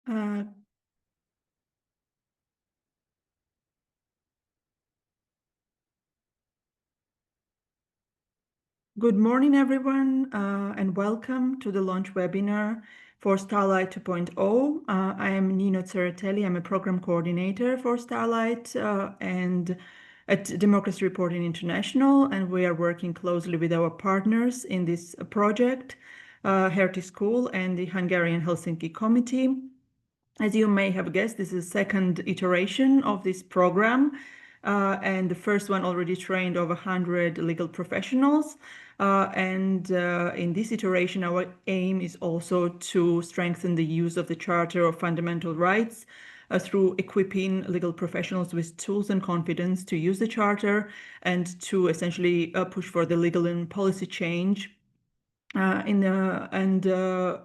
Uh, Good morning, everyone, and welcome to the launch webinar for STARLIGHT 2.0. I am Nino Ceratelli. I'm a program coordinator for STARLIGHT and at Democracy Reporting International, and we are working closely with our partners in this project, Hertie School and the Hungarian Helsinki Committee. As you may have guessed, this is the second iteration of this program, and the first one already trained over 100 legal professionals. In this iteration, our aim is also to strengthen the use of the Charter of Fundamental Rights through equipping legal professionals with tools and confidence to use the Charter and to essentially push for the legal and policy change.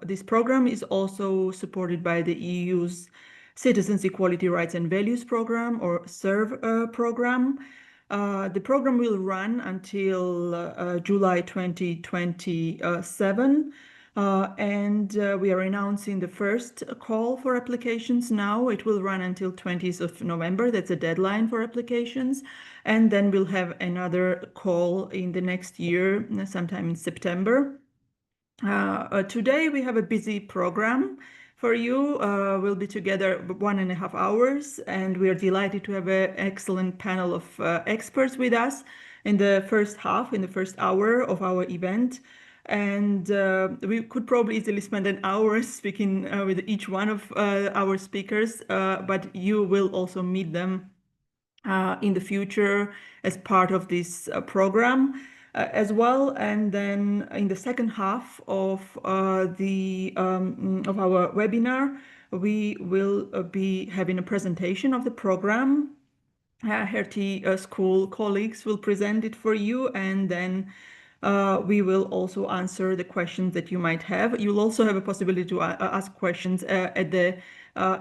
This program is also supported by the EU's Citizens, Equality, Rights and Values program, or SERVE program. The program will run until July 2027. We are announcing the first call for applications now. It will run until 20th of November. That's a deadline for applications. And then we'll have another call in the next year, sometime in September. Today we have a busy program for you. We'll be together 1.5 hours, and we are delighted to have an excellent panel of experts with us in the first half, in the first hour of our event. And we could probably easily spend an hour speaking with each one of our speakers, but you will also meet them in the future as part of this program as well. And then in the second half of our webinar, we will be having a presentation of the program. Hertie School colleagues will present it for you, and then we will also answer the questions that you might have. You'll also have a possibility to ask questions at the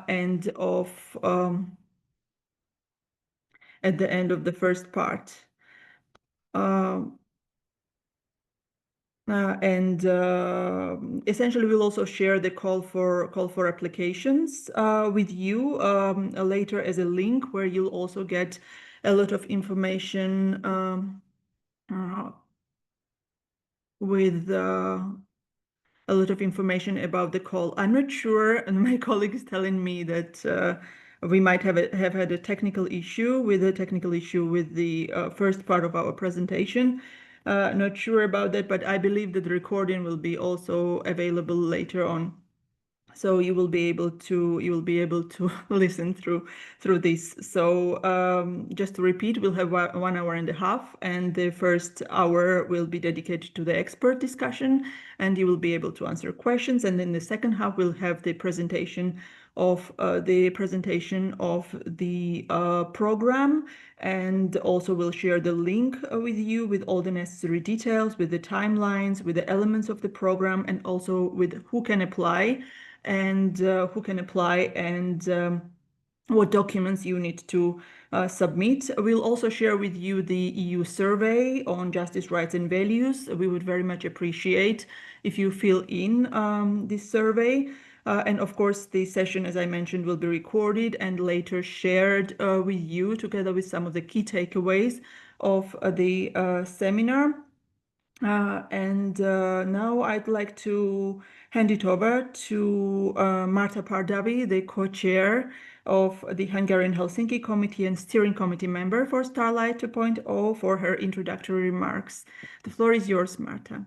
end of the first part. Essentially, we'll also share the call for applications with you later as a link, where you'll also get a lot of information about the call. I'm not sure, and my colleague is telling me that we might have had a technical issue with the first part of our presentation. Not sure about that, but I believe that the recording will be also available later on. So you will be able to listen through this. So just to repeat, we'll have 1.5 hours, and the first hour will be dedicated to the expert discussion, and you will be able to answer questions. And in the second half, we'll have the presentation of the program, and also we'll share the link with you with all the necessary details, with the timelines, with the elements of the program, and also with who can apply and what documents you need to submit. We'll also share with you the EU survey on justice, rights and values. We would very much appreciate if you fill in this survey. And of course, the session, as I mentioned, will be recorded and later shared with you together with some of the key takeaways of the seminar. Now I'd like to hand it over to Marta Pardavi, the co-chair of the Hungarian Helsinki Committee and steering committee member for STARLIGHT 2.0, for her introductory remarks. The floor is yours, Marta.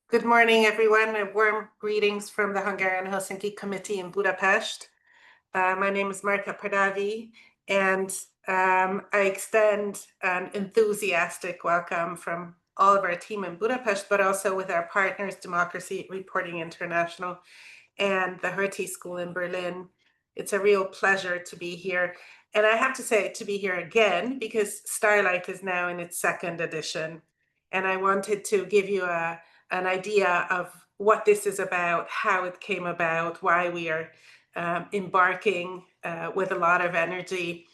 Good morning, everyone, and warm greetings from the Hungarian Helsinki Committee in Budapest. My name is Marta Pardavi, and I extend an enthusiastic welcome from all of our team in Budapest, but also with our partners, Democracy Reporting International and the Hertie School in Berlin. It's a real pleasure to be here. And I have to say, to be here again, because STARLIGHT is now in its second edition. And I wanted to give you an idea of what this is about, how it came about, why we are embarking with a lot of energy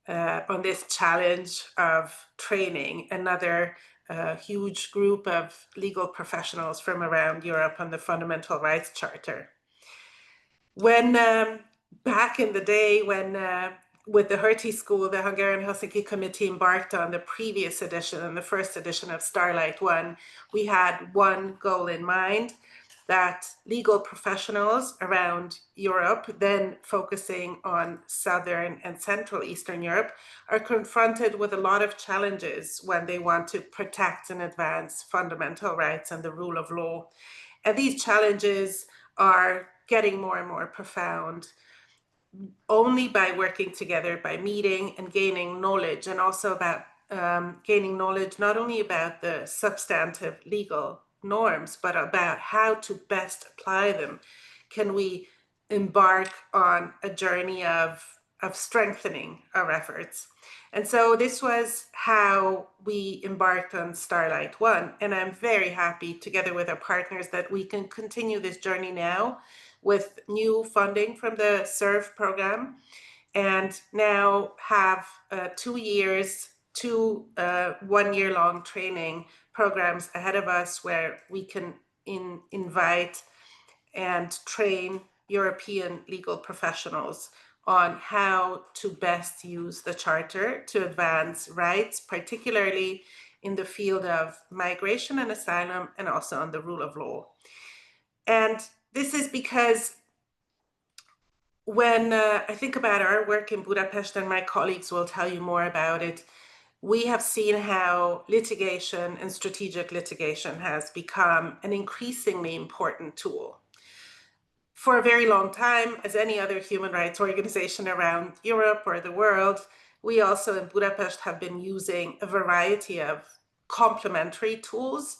on this challenge of training another huge group of legal professionals from around Europe on the Fundamental Rights Charter. When back in the day, when with the Hertie School, the Hungarian Helsinki Committee embarked on the previous edition and the first edition of Starlight 1, we had one goal in mind, that legal professionals around Europe, then focusing on Southern and Central Eastern Europe, are confronted with a lot of challenges when they want to protect and advance fundamental rights and the rule of law. And these challenges are getting more and more profound only by working together, by meeting and gaining knowledge, and also about gaining knowledge not only about the substantive legal norms, but about how to best apply them. Can we embark on a journey of strengthening our efforts? And so this was how we embarked on Starlight 1. And I'm very happy, together with our partners, that we can continue this journey now with new funding from the SERVE program, and now have 2 years, two 1-year-long training programs ahead of us where we can invite and train European legal professionals on how to best use the Charter to advance rights, particularly in the field of migration and asylum, and also on the rule of law. And this is because when I think about our work in Budapest, and my colleagues will tell you more about it, we have seen how litigation and strategic litigation has become an increasingly important tool. For a very long time, as any other human rights organization around Europe or the world, we also in Budapest have been using a variety of complementary tools: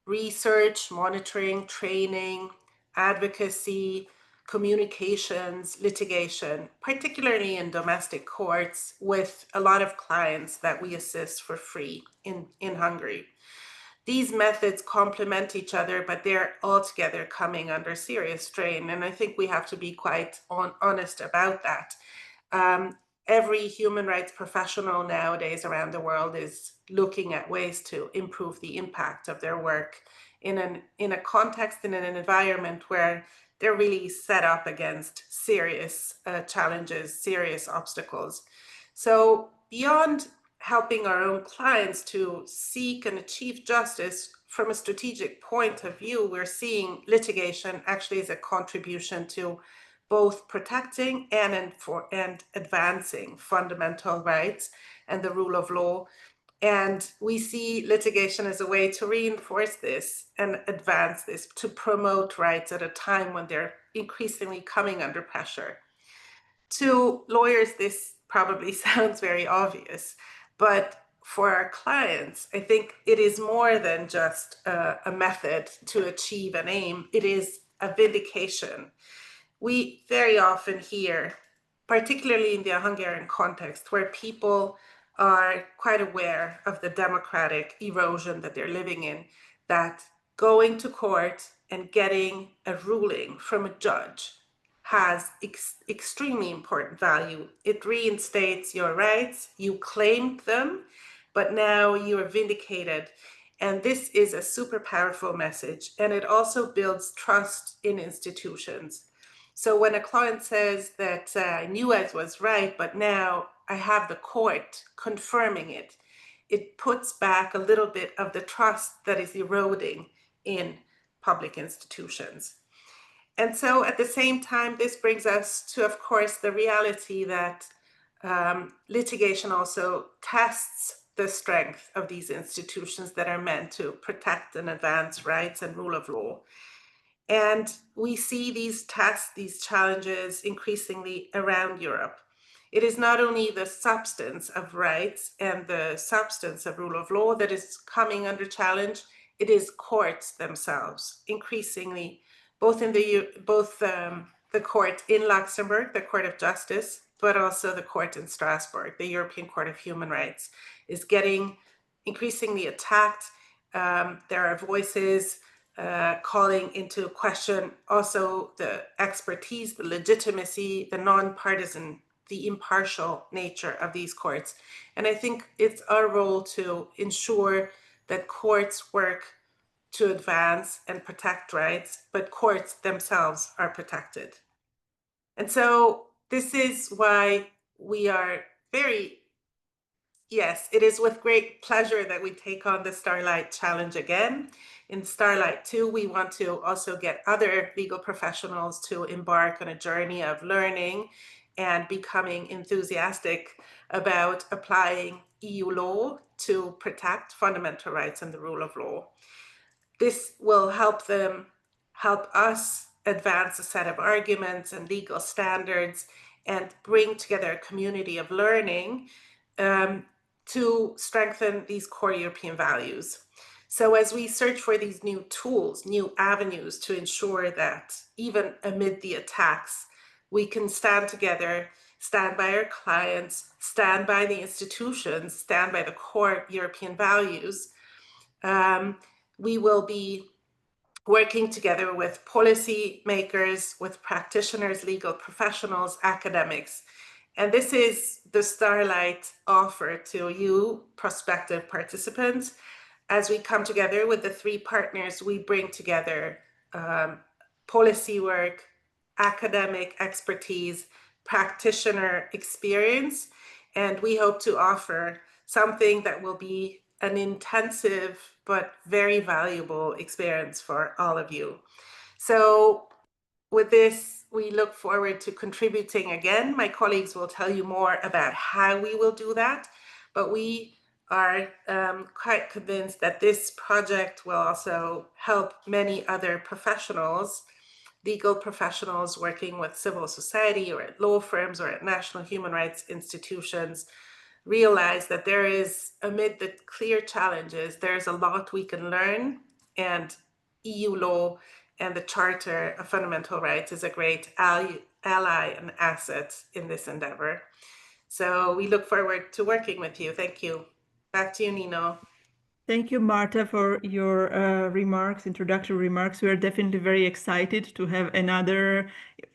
research, monitoring, training, advocacy, communications, litigation, particularly in domestic courts, with a lot of clients that we assist for free in Hungary. These methods complement each other, but they're altogether coming under serious strain. And I think we have to be quite honest about that. Every human rights professional nowadays around the world is looking at ways to improve the impact of their work in a context, in an environment where they're really set up against serious challenges, serious obstacles. So beyond helping our own clients to seek and achieve justice from a strategic point of view, we're seeing litigation actually as a contribution to both protecting and advancing fundamental rights and the rule of law. And we see litigation as a way to reinforce this and advance this, to promote rights at a time when they're increasingly coming under pressure. To lawyers, this probably sounds very obvious, but for our clients, I think it is more than just a method to achieve an aim. It is a vindication. We very often hear, particularly in the Hungarian context, where people are quite aware of the democratic erosion that they're living in, that going to court and getting a ruling from a judge has extremely important value. It reinstates your rights. You claimed them, but now you are vindicated. And this is a super powerful message. And it also builds trust in institutions. So when a client says that I knew I was right, but now I have the court confirming it, it puts back a little bit of the trust that is eroding in public institutions. And so at the same time, this brings us to, of course, the reality that litigation also tests the strength of these institutions that are meant to protect and advance rights and rule of law. And we see these tests, these challenges increasingly around Europe. It is not only the substance of rights and the substance of rule of law that is coming under challenge, it is courts themselves, increasingly, both in the court in Luxembourg, the Court of Justice, but also the court in Strasbourg, the European Court of Human Rights, is getting increasingly attacked. There are voices calling into question also the expertise, the legitimacy, the non-partisan, the impartial nature of these courts. And I think it's our role to ensure that courts work to advance and protect rights, but courts themselves are protected. And so this is why we are yes, it is with great pleasure that we take on the Starlight Challenge again. In Starlight 2, we want to also get other legal professionals to embark on a journey of learning and becoming enthusiastic about applying EU law to protect fundamental rights and the rule of law. This will help us advance a set of arguments and legal standards and bring together a community of learning to strengthen these core European values. So as we search for these new tools, new avenues to ensure that even amid the attacks, we can stand together, stand by our clients, stand by the institutions, stand by the core European values, we will be working together with policy makers, with practitioners, legal professionals, academics. And this is the Starlight offer to you, prospective participants. As we come together with the three partners, we bring together policy work, academic expertise, practitioner experience, and we hope to offer something that will be an intensive but very valuable experience for all of you. So with this, we look forward to contributing again. My colleagues will tell you more about how we will do that, but we are quite convinced that this project will also help many other professionals, legal professionals working with civil society or at law firms or at national human rights institutions, realize that there is, amid the clear challenges, there's a lot we can learn, and EU law and the Charter of Fundamental Rights is a great ally and asset in this endeavor. So we look forward to working with you. Thank you. Back to you, Nino. Thank you, Marta, for your introductory remarks. We are definitely very excited to have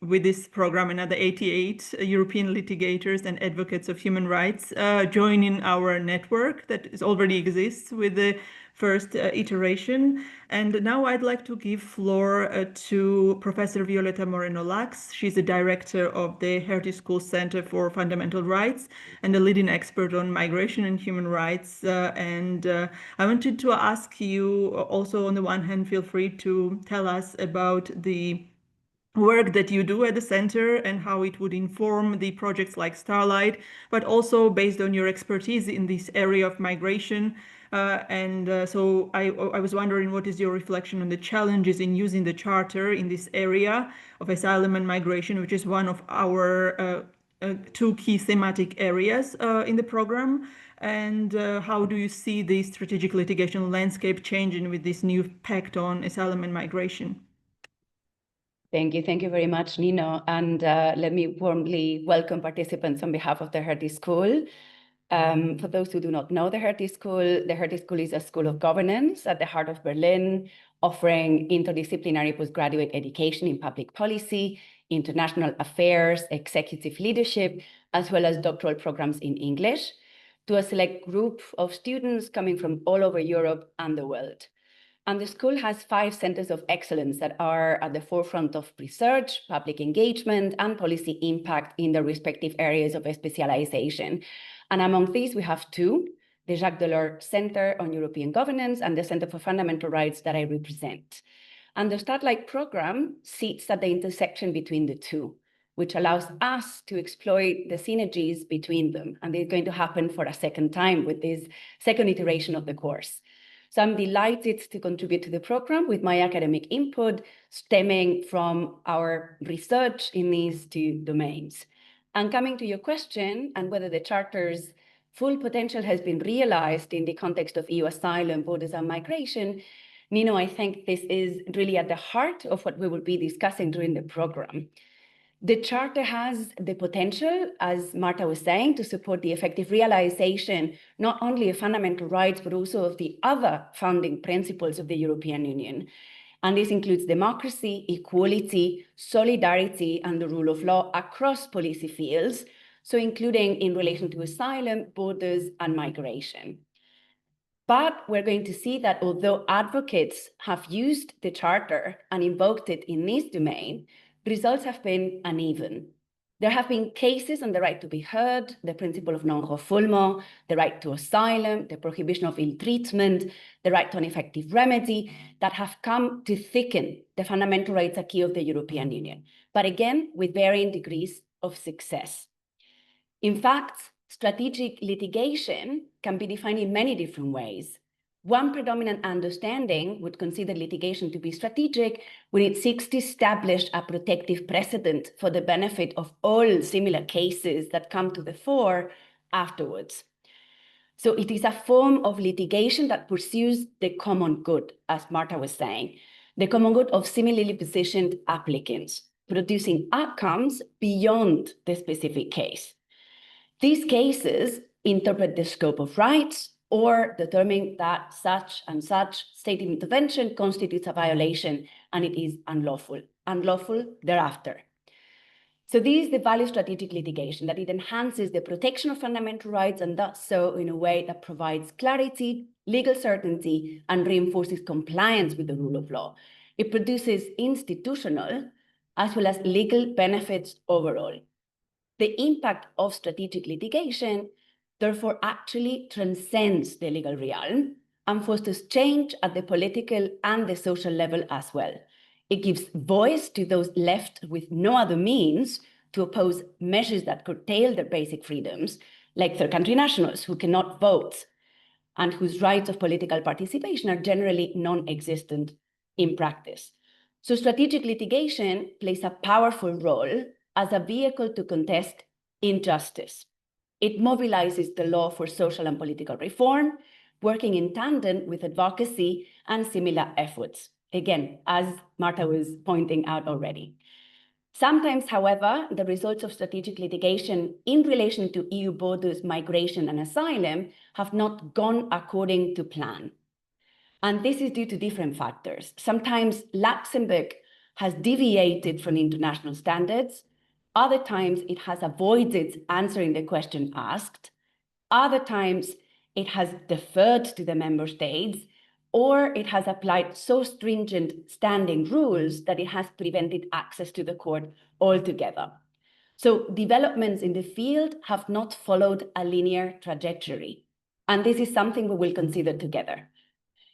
with this program, another 88 European litigators and advocates of human rights joining our network that already exists with the first iteration. And now I'd like to give floor to Professor Violeta Moreno-Lax. She's the director of the Heritage School Center for Fundamental Rights and a leading expert on migration and human rights. I wanted to ask you also, on the one hand, feel free to tell us about the work that you do at the center and how it would inform the projects like Starlight, but also based on your expertise in this area of migration. So I was wondering, what is your reflection on the challenges in using the Charter in this area of asylum and migration, which is one of our two key thematic areas in the program? And how do you see the strategic litigation landscape changing with this new pact on asylum and migration? Thank you. Thank you very much, Nino. And let me warmly welcome participants on behalf of the Heritage School. For those who do not know the Heritage School is a school of governance at the heart of Berlin, offering interdisciplinary postgraduate education in public policy, international affairs, executive leadership, as well as doctoral programs in English to a select group of students coming from all over Europe and the world. And the school has 5 centers of excellence that are at the forefront of research, public engagement, and policy impact in their respective areas of specialization. And among these, we have 2, the Jacques Delors Center on European Governance and the Center for Fundamental Rights that I represent. And the Starlight program sits at the intersection between the 2, which allows us to exploit the synergies between them. And it's going to happen for a second time with this second iteration of the course. So I'm delighted to contribute to the program with my academic input stemming from our research in these 2 domains. And coming to your question and whether the Charter's full potential has been realized in the context of EU asylum, borders, and migration, Nino, I think this is really at the heart of what we will be discussing during the program. The Charter has the potential, as Marta was saying, to support the effective realization not only of fundamental rights, but also of the other founding principles of the European Union. And this includes democracy, equality, solidarity, and the rule of law across policy fields, so including in relation to asylum, borders, and migration. But we're going to see that although advocates have used the Charter and invoked it in this domain, results have been uneven. There have been cases on the right to be heard, the principle of non-refoulement, the right to asylum, the prohibition of ill treatment, the right to an effective remedy, that have come to thicken the fundamental rights acquis of the European Union, but again, with varying degrees of success. In fact, strategic litigation can be defined in many different ways. One predominant understanding would consider litigation to be strategic when it seeks to establish a protective precedent for the benefit of all similar cases that come to the fore afterwards. So it is a form of litigation that pursues the common good, as Marta was saying, the common good of similarly positioned applicants, producing outcomes beyond the specific case. These cases interpret the scope of rights or determine that such and such state intervention constitutes a violation and it is unlawful thereafter. So this is the value of strategic litigation, that it enhances the protection of fundamental rights and does so in a way that provides clarity, legal certainty, and reinforces compliance with the rule of law. It produces institutional as well as legal benefits overall. The impact of strategic litigation, therefore, actually transcends the legal realm and fosters change at the political and the social level as well. It gives voice to those left with no other means to oppose measures that curtail their basic freedoms, like third country nationals who cannot vote and whose rights of political participation are generally non-existent in practice. So strategic litigation plays a powerful role as a vehicle to contest injustice. It mobilizes the law for social and political reform, working in tandem with advocacy and similar efforts. Again, as Marta was pointing out already. Sometimes, however, the results of strategic litigation in relation to EU borders, migration, and asylum have not gone according to plan. And this is due to different factors. Sometimes Luxembourg has deviated from international standards. Other times it has avoided answering the question asked. Other times it has deferred to the member states, or it has applied so stringent standing rules that it has prevented access to the court altogether. So developments in the field have not followed a linear trajectory. And this is something we will consider together.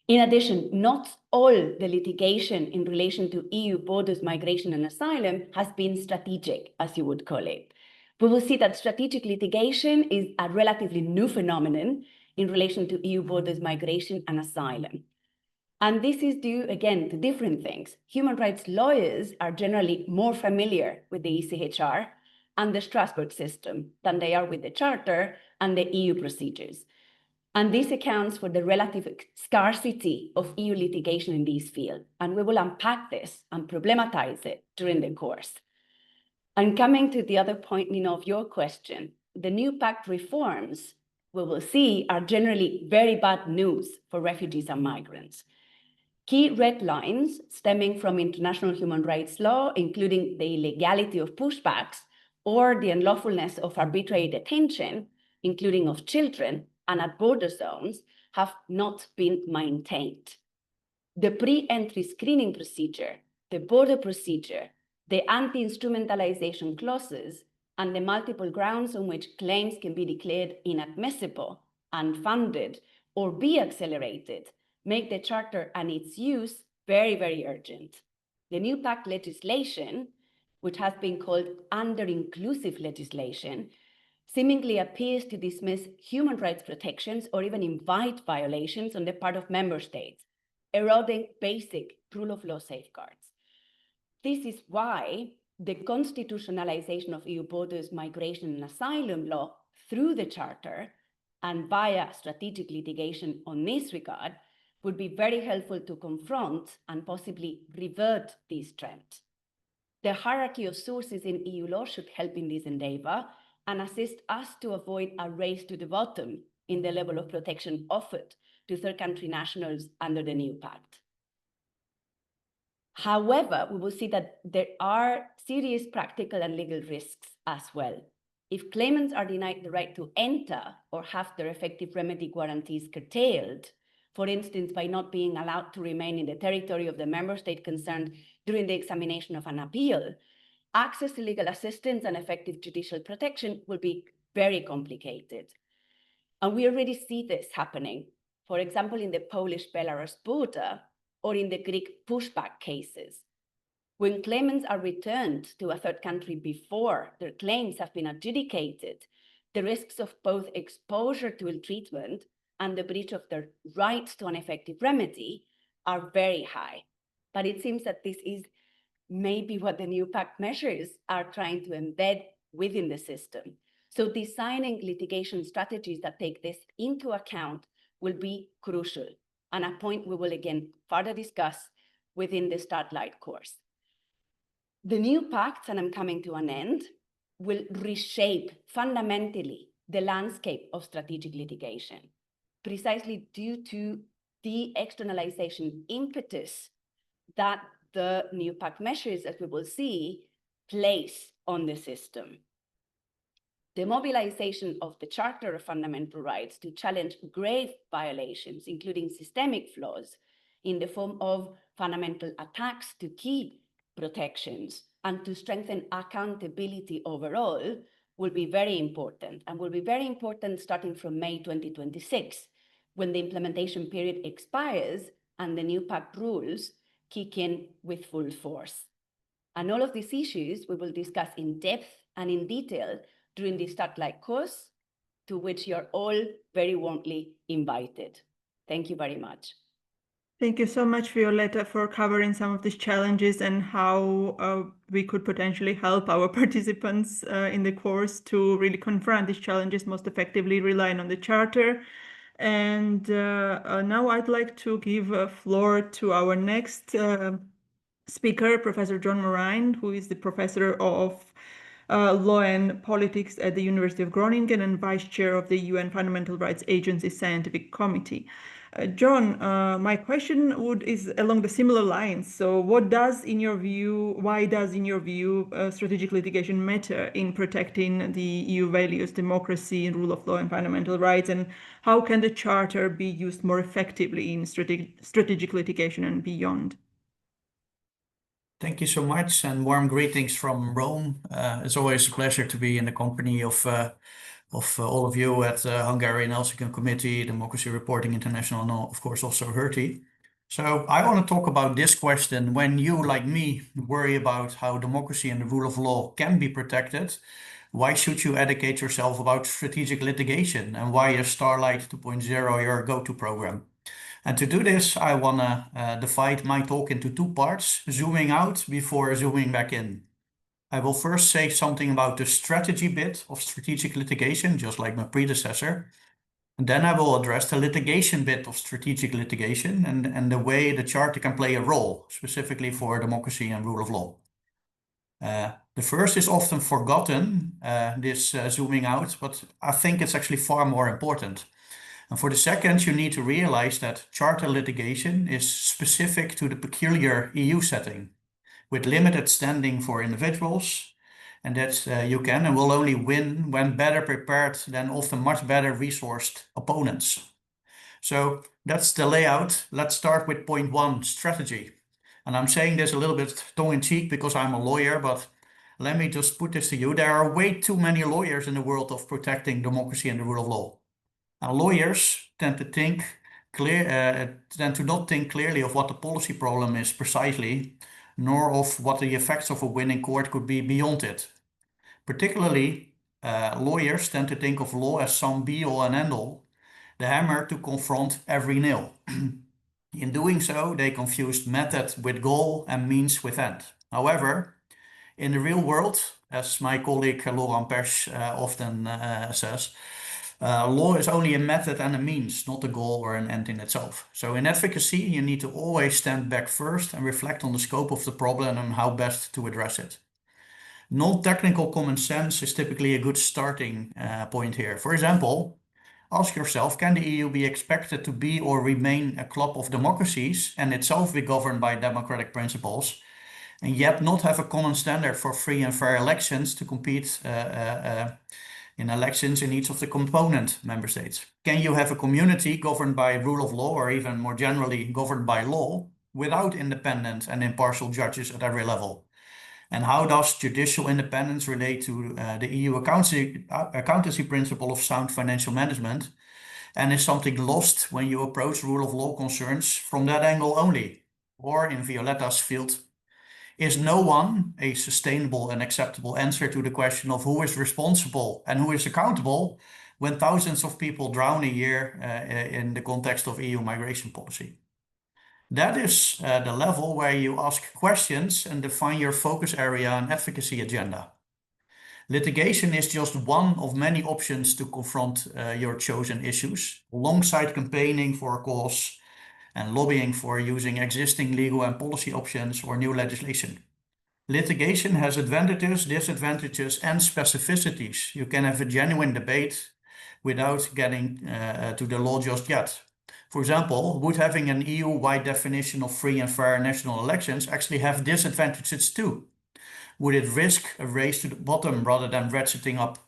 In addition, not all the litigation in relation to EU borders, migration, and asylum has been strategic, as you would call it. We will see that strategic litigation is a relatively new phenomenon in relation to EU borders, migration, and asylum. And this is due, again, to different things. Human rights lawyers are generally more familiar with the ECHR and the Strasbourg system than they are with the Charter and the EU procedures. And this accounts for the relative scarcity of EU litigation in this field. And we will unpack this and problematize it during the course. And coming to the other point, Nina, of your question, the new pact reforms we will see are generally very bad news for refugees and migrants. Key red lines stemming from international human rights law, including the illegality of pushbacks or the unlawfulness of arbitrary detention, including of children, and at border zones, have not been maintained. The pre-entry screening procedure, the border procedure, the anti-instrumentalization clauses, and the multiple grounds on which claims can be declared inadmissible, unfunded, or be accelerated make the Charter and its use very, very urgent. The new pact legislation, which has been called under-inclusive legislation, seemingly appears to dismiss human rights protections or even invite violations on the part of member states, eroding basic rule of law safeguards. This is why the constitutionalization of EU borders, migration, and asylum law through the Charter and via strategic litigation on this regard would be very helpful to confront and possibly revert this trend. The hierarchy of sources in EU law should help in this endeavor and assist us to avoid a race to the bottom in the level of protection offered to third country nationals under the new pact. However, we will see that there are serious practical and legal risks as well. If claimants are denied the right to enter or have their effective remedy guarantees curtailed, for instance, by not being allowed to remain in the territory of the member state concerned during the examination of an appeal, access to legal assistance and effective judicial protection will be very complicated. And we already see this happening, for example, in the Polish-Belarus border or in the Greek pushback cases. When claimants are returned to a third country before their claims have been adjudicated, the risks of both exposure to ill treatment and the breach of their right to an effective remedy are very high. But it seems that this is maybe what the new pact measures are trying to embed within the system. So designing litigation strategies that take this into account will be crucial, and a point we will again further discuss within the STARLIGHT course. The new pact, and I'm coming to an end, will reshape fundamentally the landscape of strategic litigation, precisely due to the externalization impetus that the new pact measures, as we will see, place on the system. The mobilization of the Charter of Fundamental Rights to challenge grave violations, including systemic flaws, in the form of fundamental attacks to key protections and to strengthen accountability overall will be very important, and will be very important starting from May 2026, when the implementation period expires and the new pact rules kick in with full force. And all of these issues we will discuss in depth and in detail during the STARLIGHT course, to which you're all very warmly invited. Thank you very much. Thank you so much, Violetta, for covering some of these challenges and how we could potentially help our participants in the course to really confront these challenges most effectively, relying on the Charter. And now I'd like to give a floor to our next speaker, Professor John Moraine, who is the professor of Law and Politics at the University of Groningen and Vice Chair of the UN Fundamental Rights Agency Scientific Committee. John, my question is along the similar lines. So why does, in your view, strategic litigation matter in protecting the EU values, democracy, and rule of law and fundamental rights? And how can the Charter be used more effectively in strategic litigation and beyond? Thank you so much, and warm greetings from Rome. It's always a pleasure to be in the company of all of you at the Hungarian Helsinki Committee, Democracy Reporting International, and of course also HERTI. So I want to talk about this question. When you, like me, worry about how democracy and the rule of law can be protected, why should you educate yourself about strategic litigation, and why is STARLIGHT 2.0 your go-to program? And to do this, I want to divide my talk into two parts, zooming out before zooming back in. I will first say something about the strategy bit of strategic litigation, just like my predecessor. And then I will address the litigation bit of strategic litigation and the way the Charter can play a role, specifically for democracy and rule of law. The first is often forgotten, this zooming out, but I think it's actually far more important. And for the second, you need to realize that Charter litigation is specific to the peculiar EU setting, with limited standing for individuals, and that you can and will only win when better prepared than often much better resourced opponents. So that's the layout. Let's start with point one, strategy. And I'm saying this a little bit tongue-in-cheek because I'm a lawyer, but let me just put this to you. There are way too many lawyers in the world of protecting democracy and the rule of law. And lawyers tend to not think clearly of what the policy problem is precisely, nor of what the effects of a winning court could be beyond it. Particularly, lawyers tend to think of law as some be-all and end-all, the hammer to confront every nail. In doing so, they confuse method with goal and means with end. However, in the real world, as my colleague Laurent Persch often says, law is only a method and a means, not a goal or an end in itself. So in advocacy, you need to always stand back first and reflect on the scope of the problem and how best to address it. Non-technical common sense is typically a good starting point here. For example, ask yourself, can the EU be expected to be or remain a club of democracies and itself be governed by democratic principles, and yet not have a common standard for free and fair elections to compete in elections in each of the component member states? Can you have a community governed by rule of law, or even more generally governed by law, without independent and impartial judges at every level? And how does judicial independence relate to the EU accountancy principle of sound financial management? And is something lost when you approach rule of law concerns from that angle only? Or in Violetta's field, is no one a sustainable and acceptable answer to the question of who is responsible and who is accountable when thousands of people drown a year in the context of EU migration policy? That is the level where you ask questions and define your focus area and advocacy agenda. Litigation is just one of many options to confront your chosen issues, alongside campaigning for a cause and lobbying for using existing legal and policy options or new legislation. Litigation has advantages, disadvantages, and specificities. You can have a genuine debate without getting to the law just yet. For example, would having an EU-wide definition of free and fair national elections actually have disadvantages too? Would it risk a race to the bottom rather than ratcheting up?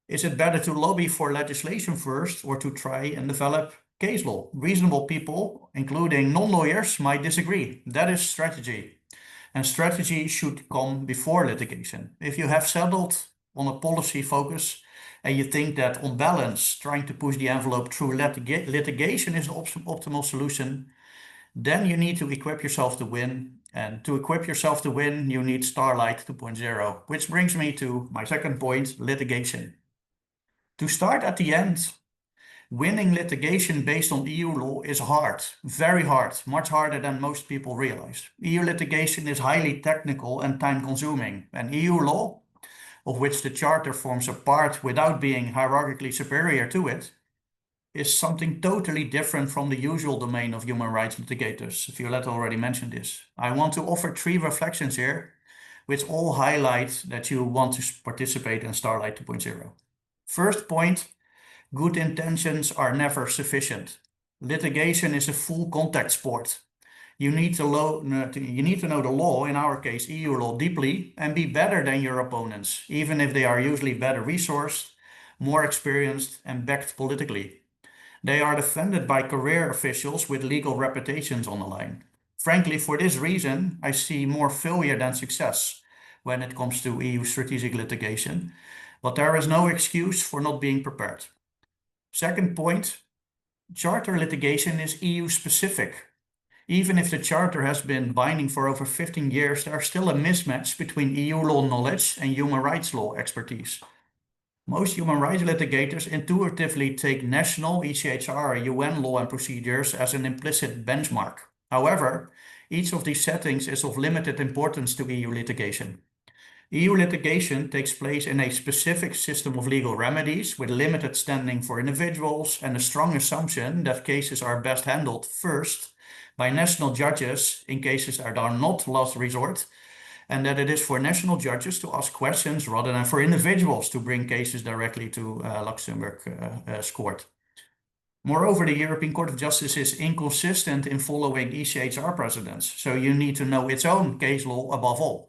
Is it better to lobby for legislation first or to try and develop case law? Reasonable people, including non-lawyers, might disagree. That is strategy. And strategy should come before litigation. If you have settled on a policy focus and you think that on balance, trying to push the envelope through litigation is an optimal solution, then you need to equip yourself to win. And to equip yourself to win, you need STARLIGHT 2.0, which brings me to my second point, litigation. To start at the end, winning litigation based on EU law is hard, very hard, much harder than most people realize. EU litigation is highly technical and time-consuming, and EU law, of which the Charter forms a part without being hierarchically superior to it, is something totally different from the usual domain of human rights litigators. Violetta already mentioned this. I want to offer 3 reflections here, which all highlight that you want to participate in STARLIGHT 2.0. First point, good intentions are never sufficient. Litigation is a full contact sport. You need to know the law, in our case EU law, deeply and be better than your opponents, even if they are usually better resourced, more experienced and backed politically. They are defended by career officials with legal reputations on the line. Frankly, for this reason, I see more failure than success when it comes to EU strategic litigation, but there is no excuse for not being prepared. Second point, Charter litigation is EU specific. Even if the Charter has been binding for over 15 years, there is still a mismatch between EU law knowledge and human rights law expertise. Most human rights litigators intuitively take national ECHR, UN law and procedures as an implicit benchmark. However, each of these settings is of limited importance to EU litigation. EU litigation takes place in a specific system of legal remedies with limited standing for individuals and a strong assumption that cases are best handled first by national judges in cases that are not last resort, and that it is for national judges to ask questions rather than for individuals to bring cases directly to Luxembourg's court. Moreover, the European Court of Justice is inconsistent in following ECHR precedents, so you need to know its own case law above all.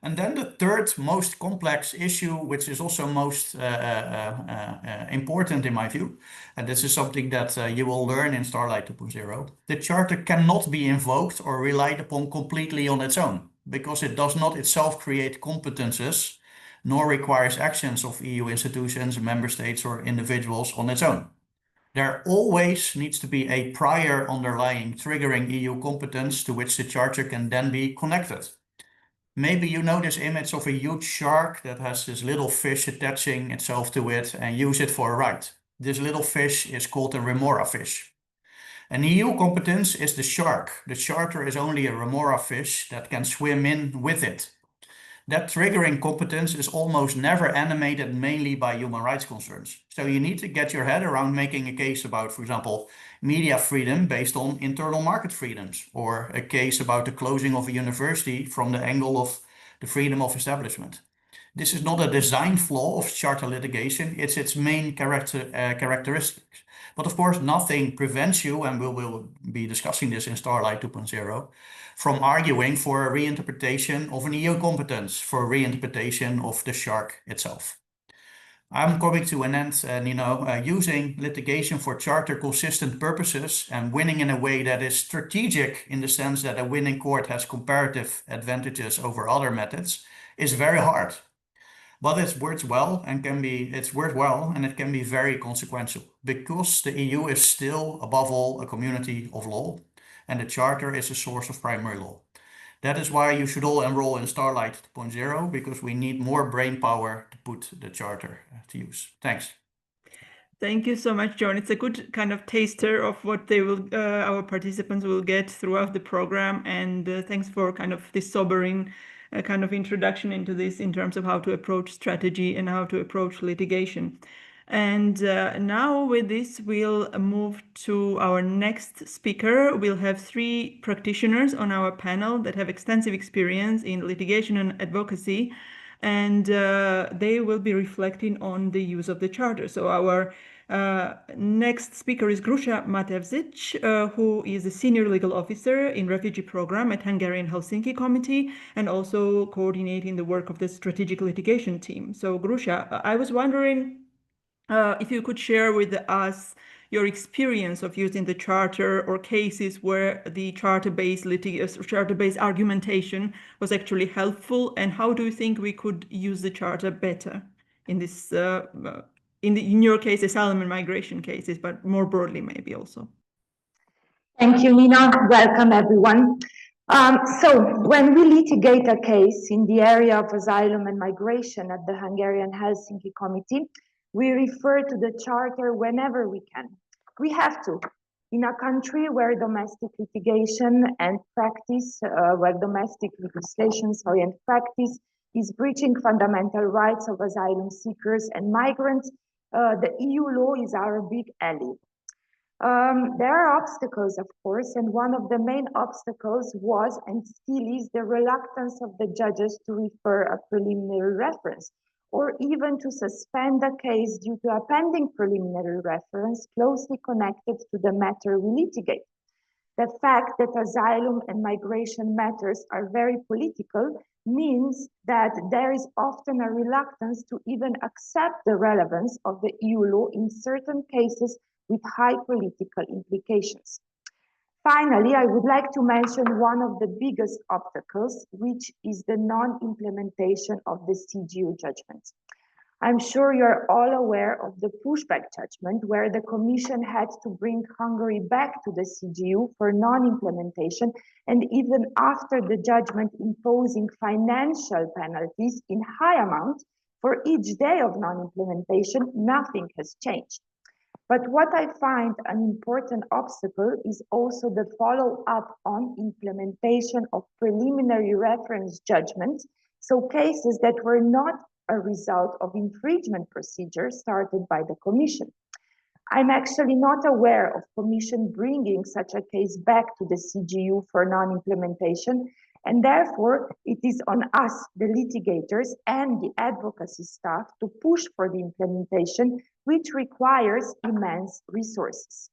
And then the third most complex issue, which is also most important in my view, and this is something that you will learn in STARLIGHT 2.0, the Charter cannot be invoked or relied upon completely on its own, because it does not itself create competences, nor requires actions of EU institutions, member states, or individuals on its own. There always needs to be a prior underlying triggering EU competence to which the Charter can then be connected. Maybe you know this image of a huge shark that has this little fish attaching itself to it and use it for a ride. This little fish is called a remora fish. An EU competence is the shark. The Charter is only a remora fish that can swim in with it. That triggering competence is almost never animated mainly by human rights concerns. So you need to get your head around making a case about, for example, media freedom based on internal market freedoms, or a case about the closing of a university from the angle of the freedom of establishment. This is not a design flaw of Charter litigation, it's its main characteristics. But of course, nothing prevents you, and we will be discussing this in STARLIGHT 2.0, from arguing for a reinterpretation of an EU competence, for a reinterpretation of the shark itself. I'm coming to an end, using litigation for charter consistent purposes and winning in a way that is strategic in the sense that a winning court has comparative advantages over other methods is very hard. But it works well and it can be very consequential because the EU is still, above all, a community of law, and the Charter is a source of primary law. That is why you should all enroll in STARLIGHT 2.0, because we need more brain power to put the Charter to use. Thanks. Thank you so much, John. It's a good kind of taster of what they will, our participants will get throughout the program. And thanks for kind of this sobering kind of introduction into this in terms of how to approach strategy and how to approach litigation. And now with this, we'll move to our next speaker. We'll have 3 practitioners on our panel that have extensive experience in litigation and advocacy, and they will be reflecting on the use of the Charter. So our next speaker is Gruša Matevžič, who is a senior legal officer in refugee program at Hungarian Helsinki Committee and also coordinating the work of the strategic litigation team. So Gruša, I was wondering if you could share with us your experience of using the Charter or cases where the Charter-based argumentation was actually helpful, and how do you think we could use the Charter better in this, in your case, asylum and migration cases, but more broadly maybe also? Thank you, Nina. Welcome, everyone. So when we litigate a case in the area of asylum and migration at the Hungarian Helsinki Committee, we refer to the Charter whenever we can. We have to. In a country where domestic litigation and practice, where domestic legislation, and practice is breaching fundamental rights of asylum seekers and migrants, the EU law is our big ally. There are obstacles, of course, and one of the main obstacles was and still is the reluctance of the judges to refer a preliminary reference, or even to suspend a case due to a pending preliminary reference closely connected to the matter we litigate. The fact that asylum and migration matters are very political means that there is often a reluctance to even accept the relevance of the EU law in certain cases with high political implications. Finally, I would like to mention one of the biggest obstacles, which is the non-implementation of the CGU judgments. I'm sure you're all aware of the pushback judgment where the Commission had to bring Hungary back to the CGU for non-implementation, and even after the judgment imposing financial penalties in high amount for each day of non-implementation, nothing has changed. But what I find an important obstacle is also the follow-up on implementation of preliminary reference judgments, so cases that were not a result of infringement procedures started by the Commission. I'm actually not aware of Commission bringing such a case back to the CGU for non-implementation, and therefore it is on us, the litigators and the advocacy staff, to push for the implementation, which requires immense resources.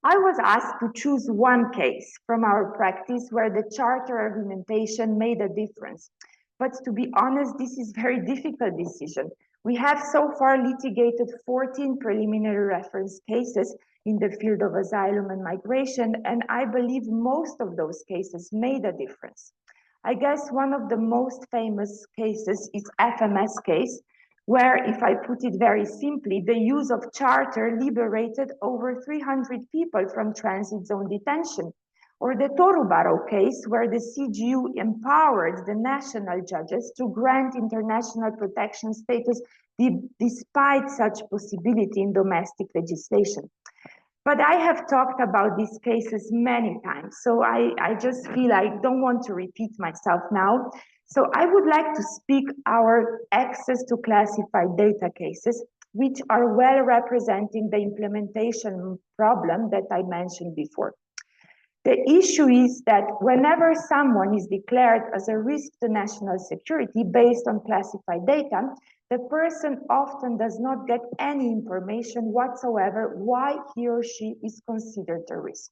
I was asked to choose one case from our practice where the Charter argumentation made a difference. But to be honest, this is a very difficult decision. We have so far litigated 14 preliminary reference cases in the field of asylum and migration, and I believe most of those cases made a difference. I guess one of the most famous cases is FMS case, where, if I put it very simply, the use of Charter liberated over 300 people from transit zone detention. Or the Torubaro case, where the CGU empowered the national judges to grant international protection status despite such possibility in domestic legislation. But I have talked about these cases many times, so I just feel I don't want to repeat myself now. So I would like to speak our access to classified data cases, which are well representing the implementation problem that I mentioned before. The issue is that whenever someone is declared as a risk to national security based on classified data, the person often does not get any information whatsoever why he or she is considered a risk.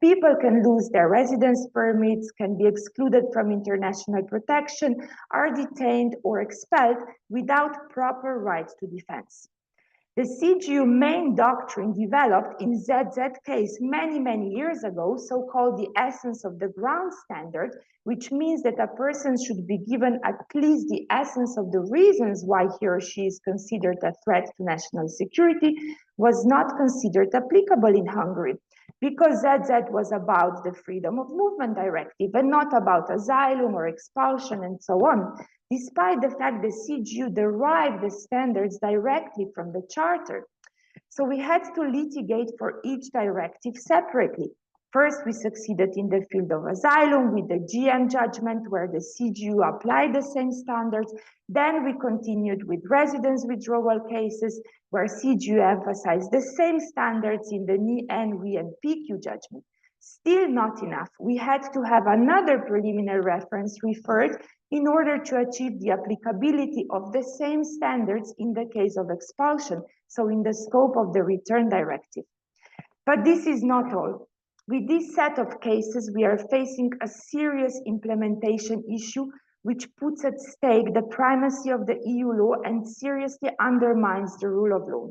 People can lose their residence permits, can be excluded from international protection, are detained or expelled without proper right to defense. The CGU main doctrine developed in ZZ case many years ago, so-called the essence of the ground standard, which means that a person should be given at least the essence of the reasons why he or she is considered a threat to national security, was not considered applicable in Hungary, because ZZ was about the freedom of movement directive and not about asylum or expulsion and so on, despite the fact the CGU derived the standards directly from the charter. So we had to litigate for each directive separately. First, we succeeded in the field of asylum with the GM judgment, where the CGU applied the same standards. Then we continued with residence withdrawal cases, where CGU emphasized the same standards in the NV and PQ judgment. Still not enough. We had to have another preliminary reference referred in order to achieve the applicability of the same standards in the case of expulsion, so in the scope of the return directive. But this is not all. With this set of cases, we are facing a serious implementation issue which puts at stake the primacy of the EU law and seriously undermines the rule of law.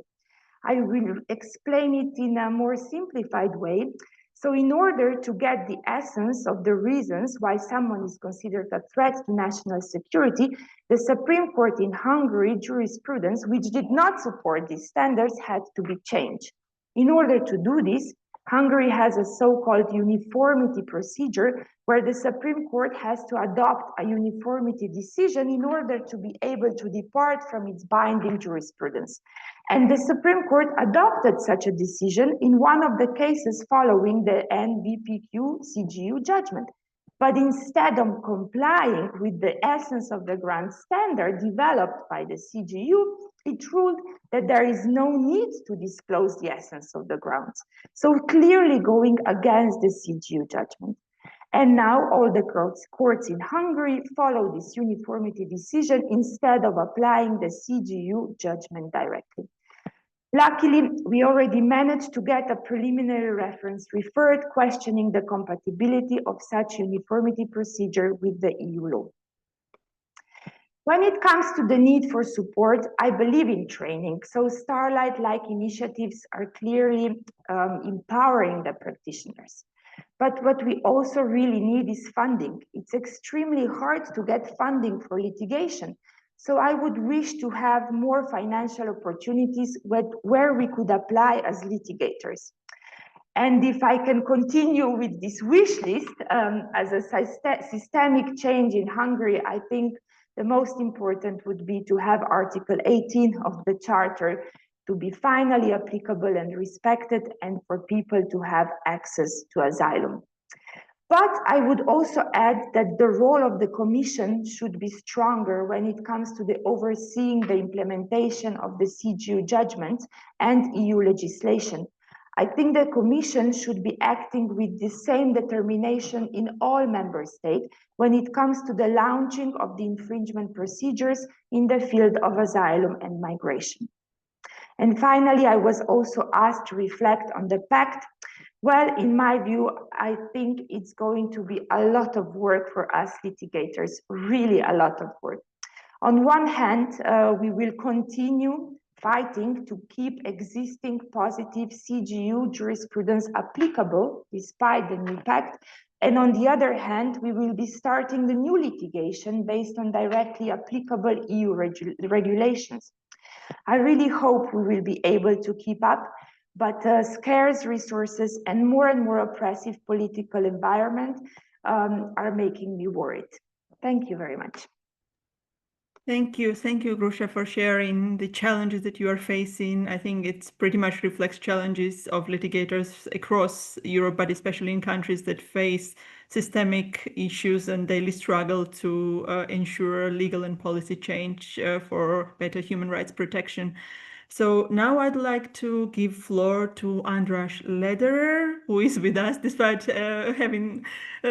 I will explain it in a more simplified way. So in order to get the essence of the reasons why someone is considered a threat to national security, the Supreme Court in Hungary jurisprudence, which did not support these standards, had to be changed. In order to do this, Hungary has a so-called uniformity procedure where the Supreme Court has to adopt a uniformity decision in order to be able to depart from its binding jurisprudence. And the Supreme Court adopted such a decision in one of the cases following the NVPQ CGU judgment. But instead of complying with the essence of the ground standard developed by the CGU, it ruled that there is no need to disclose the essence of the grounds. So clearly going against the CGU judgment. And now all the courts in Hungary follow this uniformity decision instead of applying the CGU judgment directly. Luckily, we already managed to get a preliminary reference referred questioning the compatibility of such uniformity procedure with the EU law. When it comes to the need for support, I believe in training. So Starlight-like initiatives are clearly empowering the practitioners. But what we also really need is funding. It's extremely hard to get funding for litigation. So I would wish to have more financial opportunities where we could apply as litigators. And if I can continue with this wish list, as a systemic change in Hungary, I think the most important would be to have Article 18 of the Charter to be finally applicable and respected, and for people to have access to asylum. But I would also add that the role of the Commission should be stronger when it comes to the overseeing the implementation of the CGU judgment and EU legislation. I think the Commission should be acting with the same determination in all member states when it comes to the launching of the infringement procedures in the field of asylum and migration. And finally, I was also asked to reflect on the pact. Well, in my view, I think it's going to be a lot of work for us litigators, really a lot of work. On one hand, we will continue fighting to keep existing positive CGU jurisprudence applicable despite the new pact. And on the other hand, we will be starting the new litigation based on directly applicable EU regulations. I really hope we will be able to keep up, but scarce resources and more oppressive political environment are making me worried. Thank you very much. Thank you, Grusha, for sharing the challenges that you are facing. I think it pretty much reflects challenges of litigators across Europe, but especially in countries that face systemic issues and daily struggle to ensure legal and policy change for better human rights protection. So now I'd like to give floor to Andras Lederer, who is with us despite having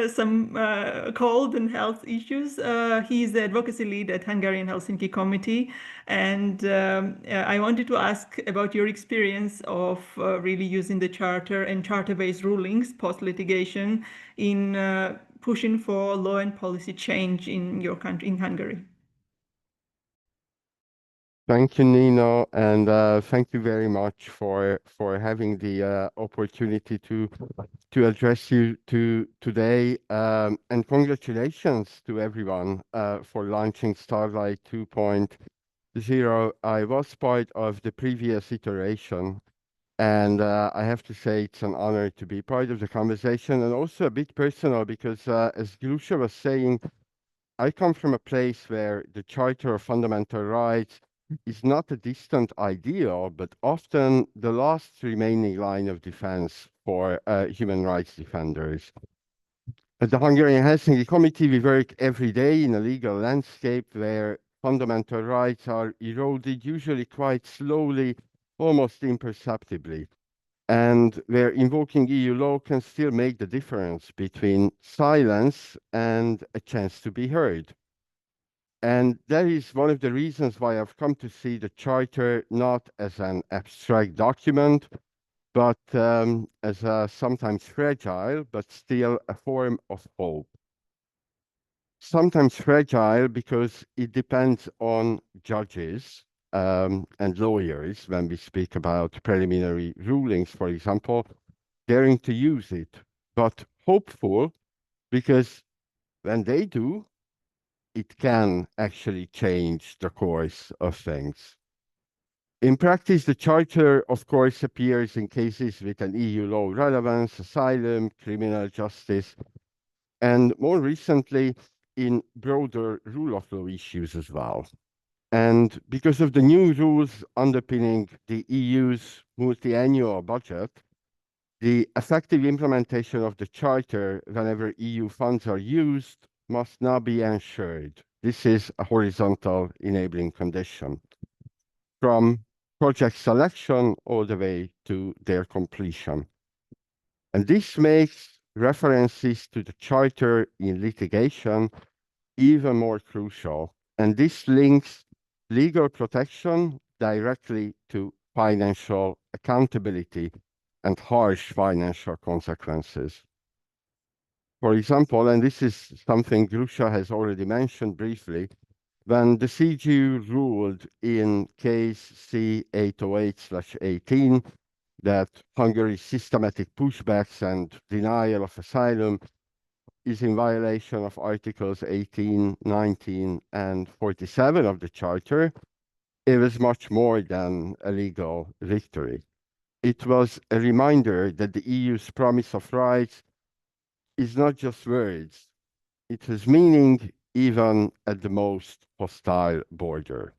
some cold and health issues. He is the advocacy lead at Hungarian Helsinki Committee. And I wanted to ask about your experience of really using the charter and charter-based rulings post-litigation in pushing for law and policy change in your country, in Hungary. Thank you, Nino, and thank you very much for having the opportunity to address you today. And congratulations to everyone for launching Starlight 2.0. I was part of the previous iteration, and I have to say it's an honor to be part of the conversation, and also a bit personal because, as Glusha was saying, I come from a place where the Charter of Fundamental Rights is not a distant ideal, but often the last remaining line of defense for human rights defenders. At the Hungarian Helsinki Committee, we work every day in a legal landscape where fundamental rights are eroded, usually quite slowly, almost imperceptibly, and where invoking EU law can still make the difference between silence and a chance to be heard. And that is one of the reasons why I've come to see the Charter not as an abstract document, but as a sometimes fragile, but still a form of hope. Sometimes fragile because it depends on judges and lawyers when we speak about preliminary rulings, for example, daring to use it, but hopeful because when they do, it can actually change the course of things. In practice, the Charter, of course, appears in cases with an EU law relevance, asylum, criminal justice, and more recently, in broader rule of law issues as well. And because of the new rules underpinning the EU's multi-annual budget, the effective implementation of the Charter whenever EU funds are used must now be ensured. This is a horizontal enabling condition from project selection all the way to their completion. And this makes references to the Charter in litigation even more crucial. And this links legal protection directly to financial accountability and harsh financial consequences. For example, and this is something Glusha has already mentioned briefly, when the CGU ruled in case C808/18 that Hungary's systematic pushbacks and denial of asylum is in violation of Articles 18, 19, and 47 of the Charter, it was much more than a legal victory. It was a reminder that the EU's promise of rights is not just words, it has meaning even at the most hostile border.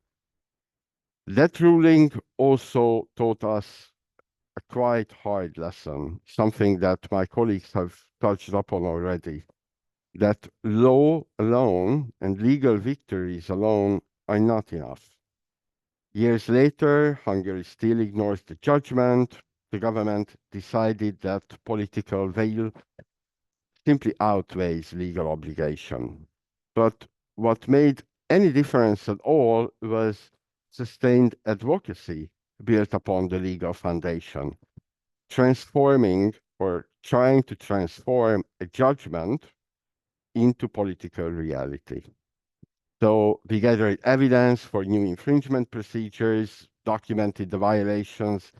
That ruling also taught us a quite hard lesson, something that my colleagues have touched upon already, that law alone and legal victories alone are not enough. Years later, Hungary still ignores the judgment. The government decided that political veil simply outweighs legal obligation. But what made any difference at all was sustained advocacy built upon the legal foundation, transforming or trying to transform a judgment into political reality. So we gathered evidence for new infringement procedures, documented the violations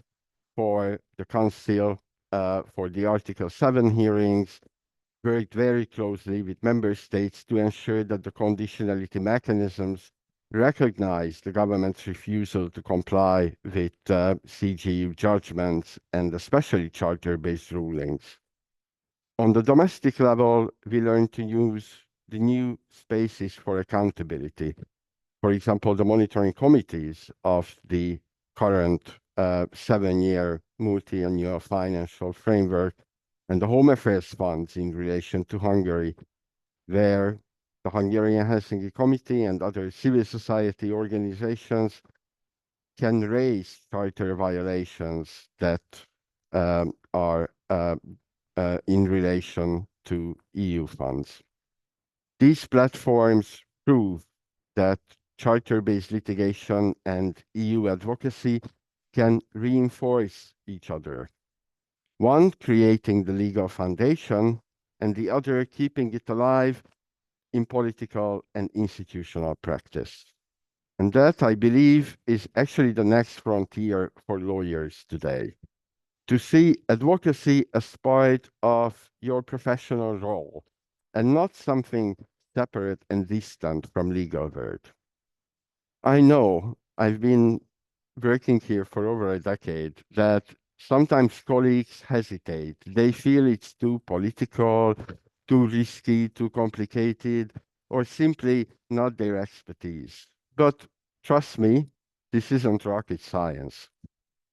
for the Council for the Article 7 hearings, worked very closely with member states to ensure that the conditionality mechanisms recognize the government's refusal to comply with CGU judgments and especially charter-based rulings. On the domestic level, we learned to use the new spaces for accountability. For example, the monitoring committees of the current 7-year multi-annual financial framework and the Home Affairs funds in relation to Hungary, where the Hungarian Helsinki Committee and other civil society organizations can raise charter violations that are in relation to EU funds. These platforms prove that charter-based litigation and EU advocacy can reinforce each other. One creating the legal foundation and the other keeping it alive in political and institutional practice. And that, I believe, is actually the next frontier for lawyers today. To see advocacy as part of your professional role and not something separate and distant from legal work. I know I've been working here for over a decade that sometimes colleagues hesitate. They feel it's too political, too risky, too complicated, or simply not their expertise. But trust me, this isn't rocket science.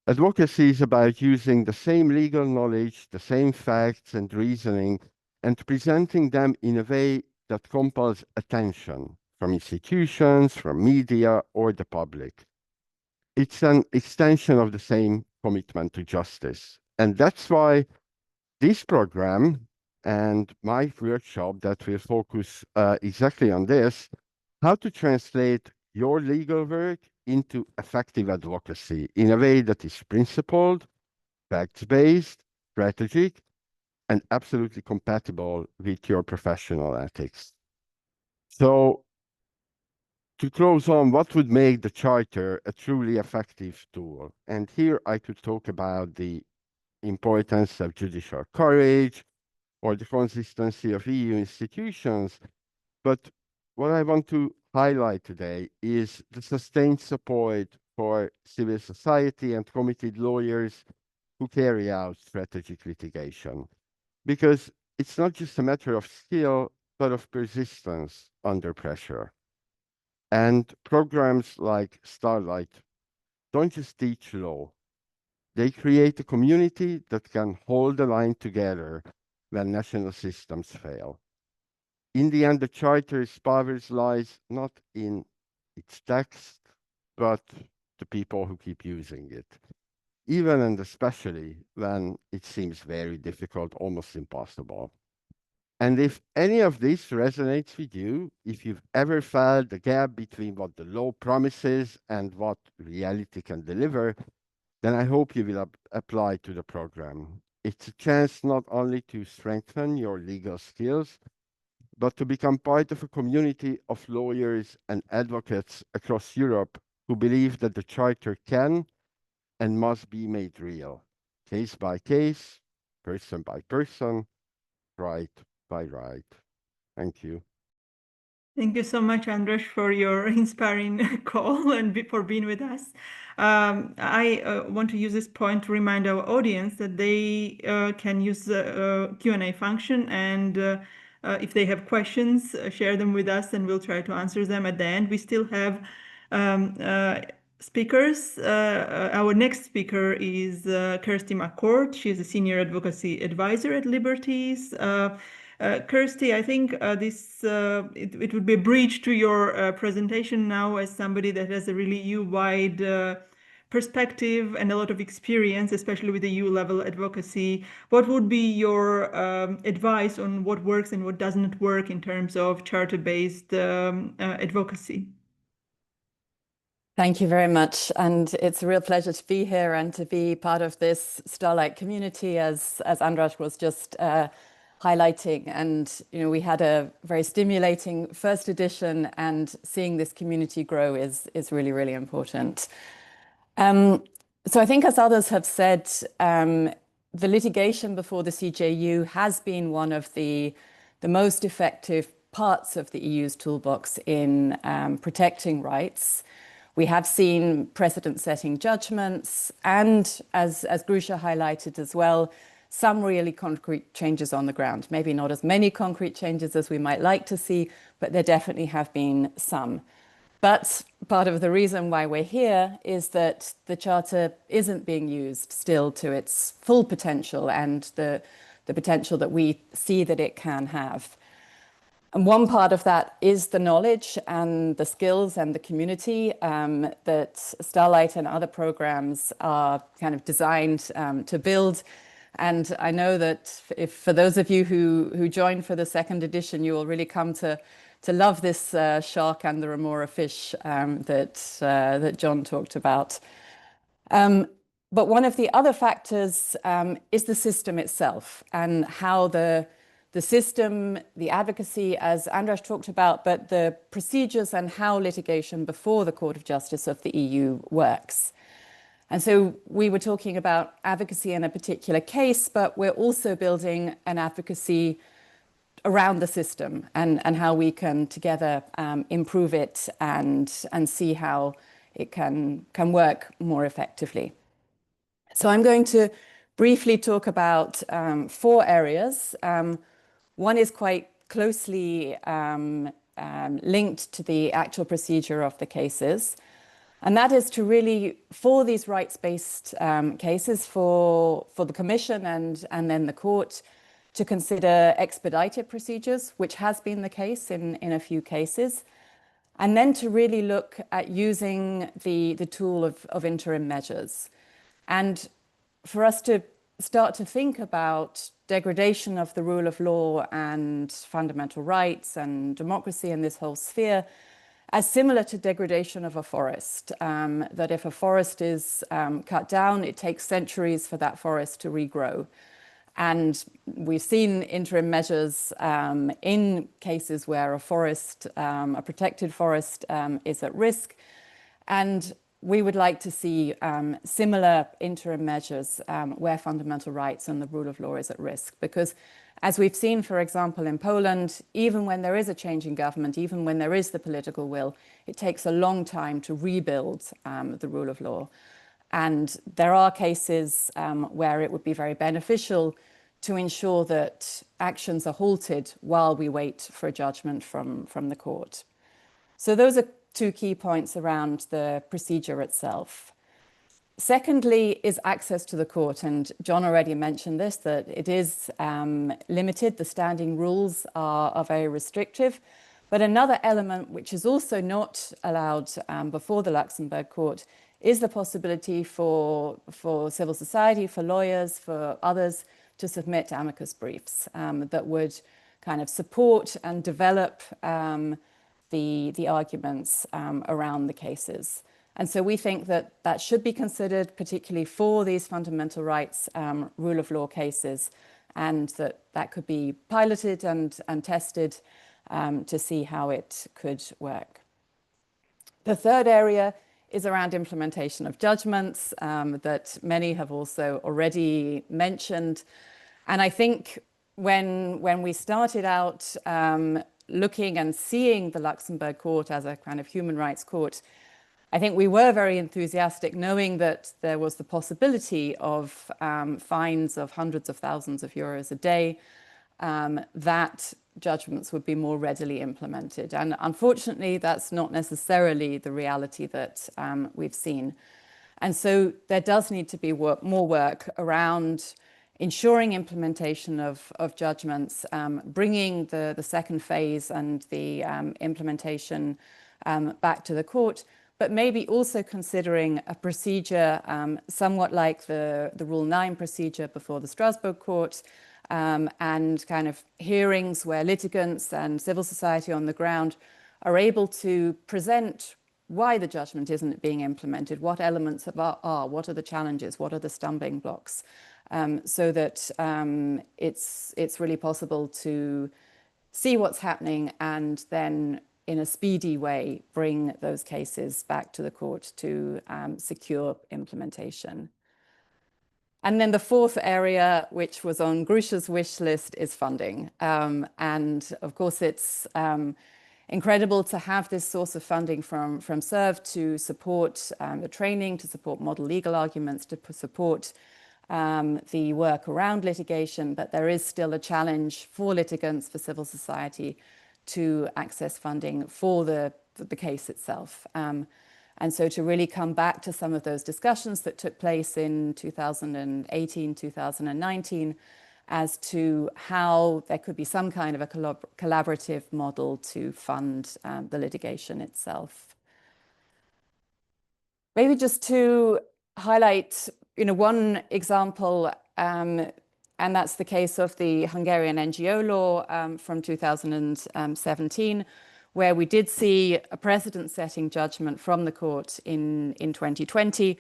Advocacy is about using the same legal knowledge, the same facts and reasoning, and presenting them in a way that compels attention from institutions, from media, or the public. It's an extension of the same commitment to justice. And that's why this program and my workshop that will focus exactly on this, how to translate your legal work into effective advocacy in a way that is principled, facts-based, strategic, and absolutely compatible with your professional ethics. So, to close on, what would make the Charter a truly effective tool? And here I could talk about the importance of judicial courage or the consistency of EU institutions. But what I want to highlight today is the sustained support for civil society and committed lawyers who carry out strategic litigation. Because it's not just a matter of skill, but of persistence under pressure. And programs like STARLIGHT don't just teach law. They create a community that can hold the line together when national systems fail. In the end, the Charter's powers lies not in its text, but the people who keep using it, even and especially when it seems very difficult, almost impossible. And if any of this resonates with you, if you've ever felt the gap between what the law promises and what reality can deliver, then I hope you will apply to the program. It's a chance not only to strengthen your legal skills, but to become part of a community of lawyers and advocates across Europe who believe that the Charter can and must be made real, case by case, person by person, right by right. Thank you. Thank you so much, Andras, for your inspiring call and for being with us. I want to use this point to remind our audience that they can use the Q&A function, and if they have questions, share them with us and we'll try to answer them at the end. We still have speakers. Our next speaker is Kirsty McCord. She is a senior advocacy advisor at Liberties. Kirsty, I think it would be a bridge to your presentation now as somebody that has a really EU-wide perspective and a lot of experience, especially with the EU-level advocacy. What would be your advice on what works and what doesn't work in terms of charter-based advocacy? Thank you very much. And it's a real pleasure to be here and to be part of this Starlight community, as Andras was just highlighting. And we had a very stimulating first edition, and seeing this community grow is really, really important. So I think, as others have said, the litigation before the CJU has been one of the most effective parts of the EU's toolbox in protecting rights. We have seen precedent-setting judgments, and as Grusha highlighted as well, some really concrete changes on the ground. Maybe not as many concrete changes as we might like to see, but there definitely have been some. But part of the reason why we're here is that the Charter isn't being used still to its full potential and the potential that we see that it can have. And one part of that is the knowledge and the skills and the community that Starlight and other programs are kind of designed to build. And I know that if for those of you who joined for the second edition, you will really come to love this shark and the remora fish that John talked about. But one of the other factors is the system itself and how the system, the advocacy, as Andras talked about, but the procedures and how litigation before the Court of Justice of the EU works. And so we were talking about advocacy in a particular case, but we're also building an advocacy around the system and how we can together improve it and see how it can work more effectively. So I'm going to briefly talk about 4 areas. One is quite closely linked to the actual procedure of the cases. And that is to really, for these rights-based cases, for the Commission and then the court, to consider expedited procedures, which has been the case in a few cases. And then to really look at using the tool of interim measures. And for us to start to think about degradation of the rule of law and fundamental rights and democracy in this whole sphere as similar to degradation of a forest, that if a forest is cut down, it takes centuries for that forest to regrow. And we've seen interim measures in cases where a forest, a protected forest, is at risk. And we would like to see similar interim measures where fundamental rights and the rule of law is at risk. Because as we've seen, for example, in Poland, even when there is a change in government, even when there is the political will, it takes a long time to rebuild the rule of law. And there are cases where it would be very beneficial to ensure that actions are halted while we wait for a judgment from the court. So those are 2 key points around the procedure itself. Secondly is access to the court, and John already mentioned this, that it is limited. The standing rules are very restrictive. But another element which is also not allowed before the Luxembourg Court is the possibility for civil society, for lawyers, for others to submit amicus briefs that would kind of support and develop the arguments around the cases. And so we think that that should be considered, particularly for these fundamental rights rule of law cases, and that could be piloted and tested to see how it could work. The third area is around implementation of judgments that many have also already mentioned. And I think when we started out looking and seeing the Luxembourg Court as a kind of human rights court, I think we were very enthusiastic, knowing that there was the possibility of fines of hundreds of thousands of euros a day, that judgments would be more readily implemented. And unfortunately, that's not necessarily the reality that we've seen. And so there does need to be more work around ensuring implementation of judgments, bringing the second phase and the implementation back to the court, but maybe also considering a procedure somewhat like the Rule 9 procedure before the Strasbourg Court, and kind of hearings where litigants and civil society on the ground are able to present why the judgment isn't being implemented, what elements are, what are the challenges, what are the stumbling blocks, so that it's really possible to see what's happening and then in a speedy way bring those cases back to the court to secure implementation. And then the fourth area, which was on Grusha's wish list, is funding. And of course, it's incredible to have this source of funding from SERV to support the training, to support model legal arguments, to support the work around litigation, but there is still a challenge for litigants, for civil society, to access funding for the case itself. And so to really come back to some of those discussions that took place in 2018, 2019, as to how there could be some kind of a collaborative model to fund the litigation itself. Maybe just to highlight, one example, and that's the case of the Hungarian NGO law from 2017, where we did see a precedent-setting judgment from the court in 2020,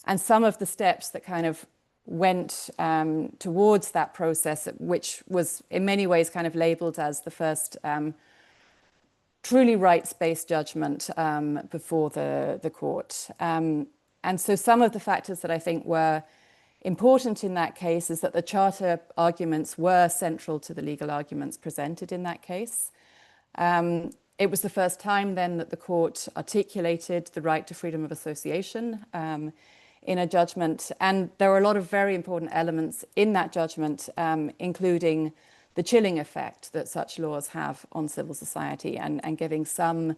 and some of the steps that kind of went towards that process, which was in many ways kind of labeled as the first truly rights-based judgment before the court. And so some of the factors that I think were important in that case is that the Charter arguments were central to the legal arguments presented in that case. It was the first time then that the court articulated the right to freedom of association in a judgment. And there were a lot of very important elements in that judgment, including the chilling effect that such laws have on civil society and giving some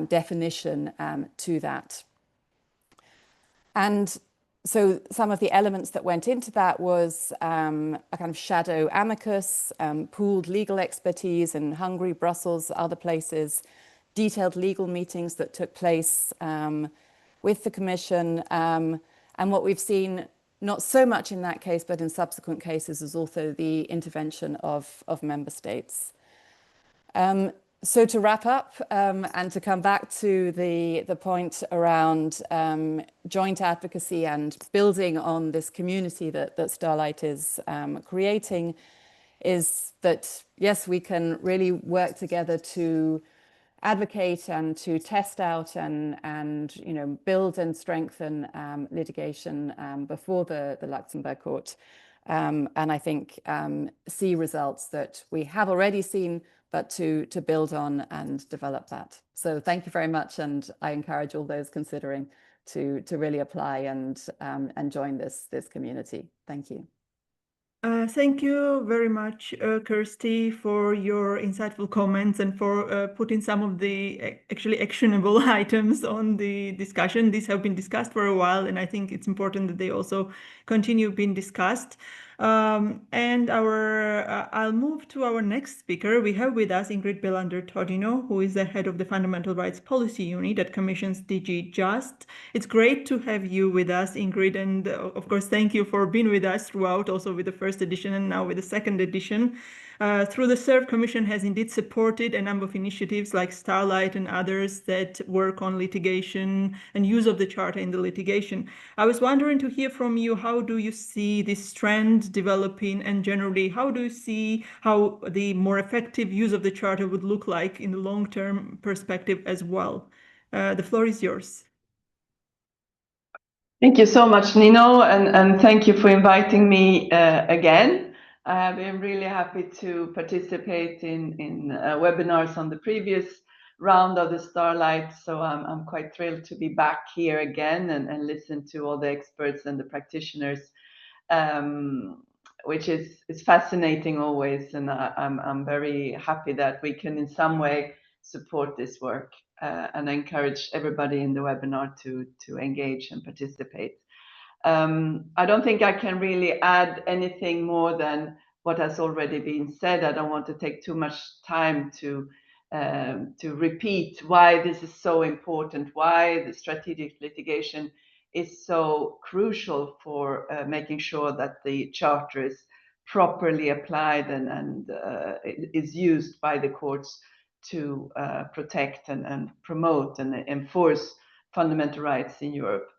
definition to that. And so some of the elements that went into that was a kind of shadow amicus, pooled legal expertise in Hungary, Brussels, other places, detailed legal meetings that took place with the Commission. And what we've seen, not so much in that case, but in subsequent cases, is also the intervention of member states. So to wrap up and to come back to the point around joint advocacy and building on this community that Starlight is creating, is that, yes, we can really work together to advocate and to test out and build and strengthen litigation before the Luxembourg Court. And I think see results that we have already seen, but to build on and develop that. So thank you very much, and I encourage all those considering to really apply and join this community. Thank you. Thank you very much, Kirsty, for your insightful comments and for putting some of the actually actionable items on the discussion. These have been discussed for a while, and I think it's important that they also continue being discussed. And I'll move to our next speaker. We have with us Ingrid Belander-Todino, who is the head of the Fundamental Rights Policy Unit at Commission's DG Just. It's great to have you with us, Ingrid, and of course, thank you for being with us throughout, also with the first edition and now with the second edition. Through the SERV, Commission has indeed supported a number of initiatives like Starlight and others that work on litigation and use of the Charter in the litigation. I was wondering to hear from you, how do you see this trend developing, and generally, how do you see how the more effective use of the Charter would look like in the long-term perspective as well? The floor is yours. Thank you so much, Nino, and thank you for inviting me again. I have been really happy to participate in webinars on the previous round of the Starlight, so I'm quite thrilled to be back here again and listen to all the experts and the practitioners, which is fascinating always, and I'm very happy that we can in some way support this work, and I encourage everybody in the webinar to engage and participate. I don't think I can really add anything more than what has already been said. I don't want to take too much time to repeat why this is so important, why the strategic litigation is so crucial for making sure that the Charter is properly applied and is used by the courts to protect and promote and enforce fundamental rights in Europe.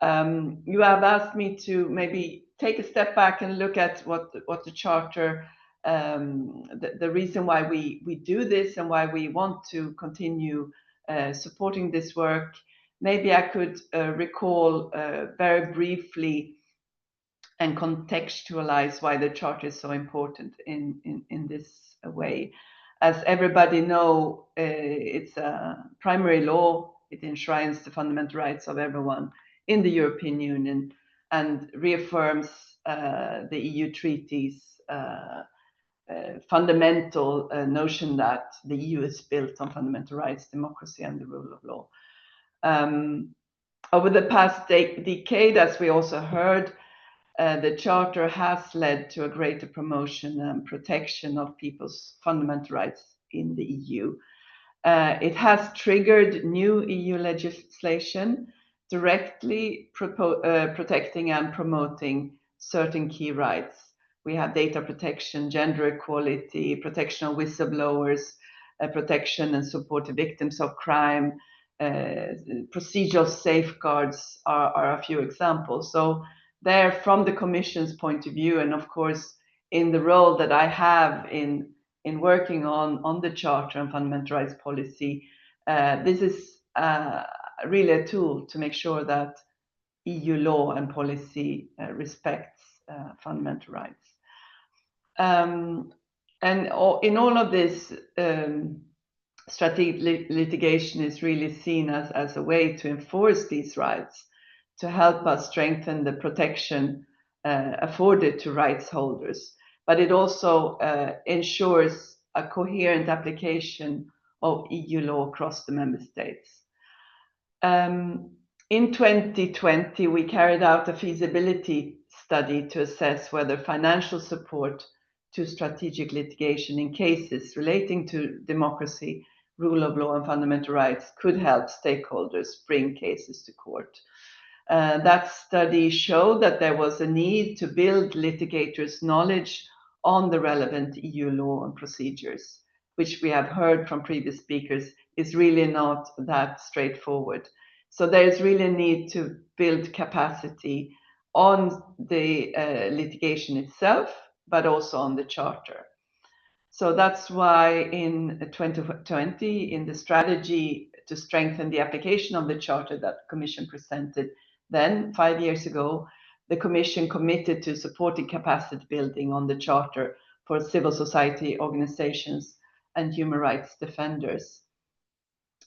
You have asked me to maybe take a step back and look at what the Charter, the reason why we do this and why we want to continue supporting this work. Maybe I could recall very briefly and contextualize why the Charter is so important in this way. As everybody know, it's a primary law. It enshrines the fundamental rights of everyone in the European Union and reaffirms the EU treaties' fundamental notion that the EU is built on fundamental rights, democracy, and the rule of law. Over the past decade, as we also heard, the Charter has led to a greater promotion and protection of people's fundamental rights in the EU. It has triggered new EU legislation directly protecting and promoting certain key rights. We have data protection, gender equality, protection of whistleblowers, protection and support to victims of crime, procedural safeguards are a few examples. So there, from the Commission's point of view, and of course in the role that I have in working on the Charter and fundamental rights policy, this is really a tool to make sure that EU law and policy respects fundamental rights. And in all of this, strategic litigation is really seen as a way to enforce these rights, to help us strengthen the protection afforded to rights holders. But it also ensures a coherent application of EU law across the member states. In 2020, we carried out a feasibility study to assess whether financial support to strategic litigation in cases relating to democracy, rule of law, and fundamental rights could help stakeholders bring cases to court. That study showed that there was a need to build litigators' knowledge on the relevant EU law and procedures, which we have heard from previous speakers is really not that straightforward. So there's really a need to build capacity on the litigation itself, but also on the Charter. So that's why in 2020, in the strategy to strengthen the application of the Charter that the Commission presented then, 5 years ago, the Commission committed to supporting capacity building on the Charter for civil society organizations and human rights defenders.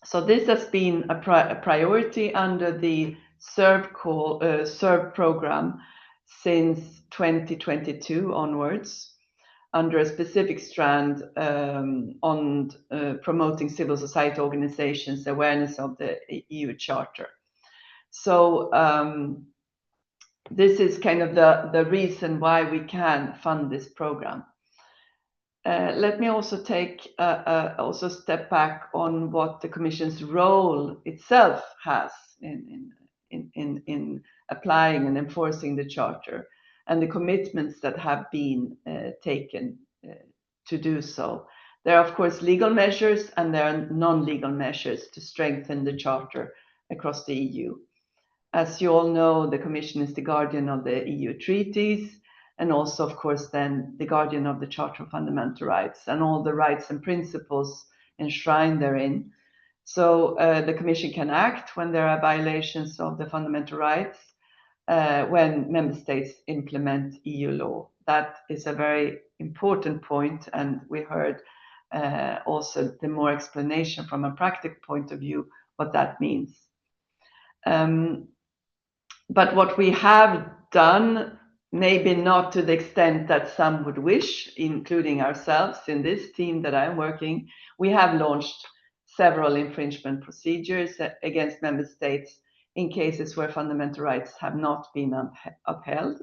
So this has been a priority under the SERV program since 2022 onwards, under a specific strand on promoting civil society organizations' awareness of the EU Charter. So this is kind of the reason why we can fund this program. Let me also take also step back on what the Commission's role itself has in applying and enforcing the Charter, and the commitments that have been taken to do so. There are, of course, legal measures and there are non-legal measures to strengthen the Charter across the EU. As you all know, the Commission is the guardian of the EU treaties, and also, of course, then the guardian of the Charter of Fundamental Rights and all the rights and principles enshrined therein. So the Commission can act when there are violations of the fundamental rights, when member states implement EU law. That is a very important point, and we heard also the more explanation from a practical point of view what that means. But what we have done, maybe not to the extent that some would wish, including ourselves in this team that I'm working, we have launched several infringement procedures against member states in cases where fundamental rights have not been upheld.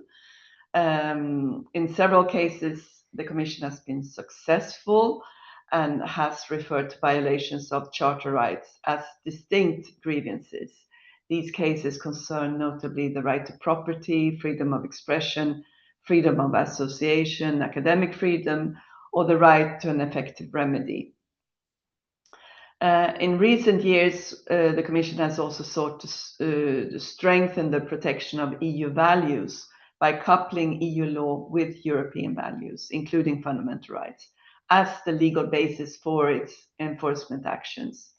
In several cases, the Commission has been successful and has referred to violations of Charter rights as distinct grievances. These cases concern notably the right to property, freedom of expression, freedom of association, academic freedom, or the right to an effective remedy. In recent years, the Commission has also sought to strengthen the protection of EU values by coupling EU law with European values, including fundamental rights, as the legal basis for its enforcement actions.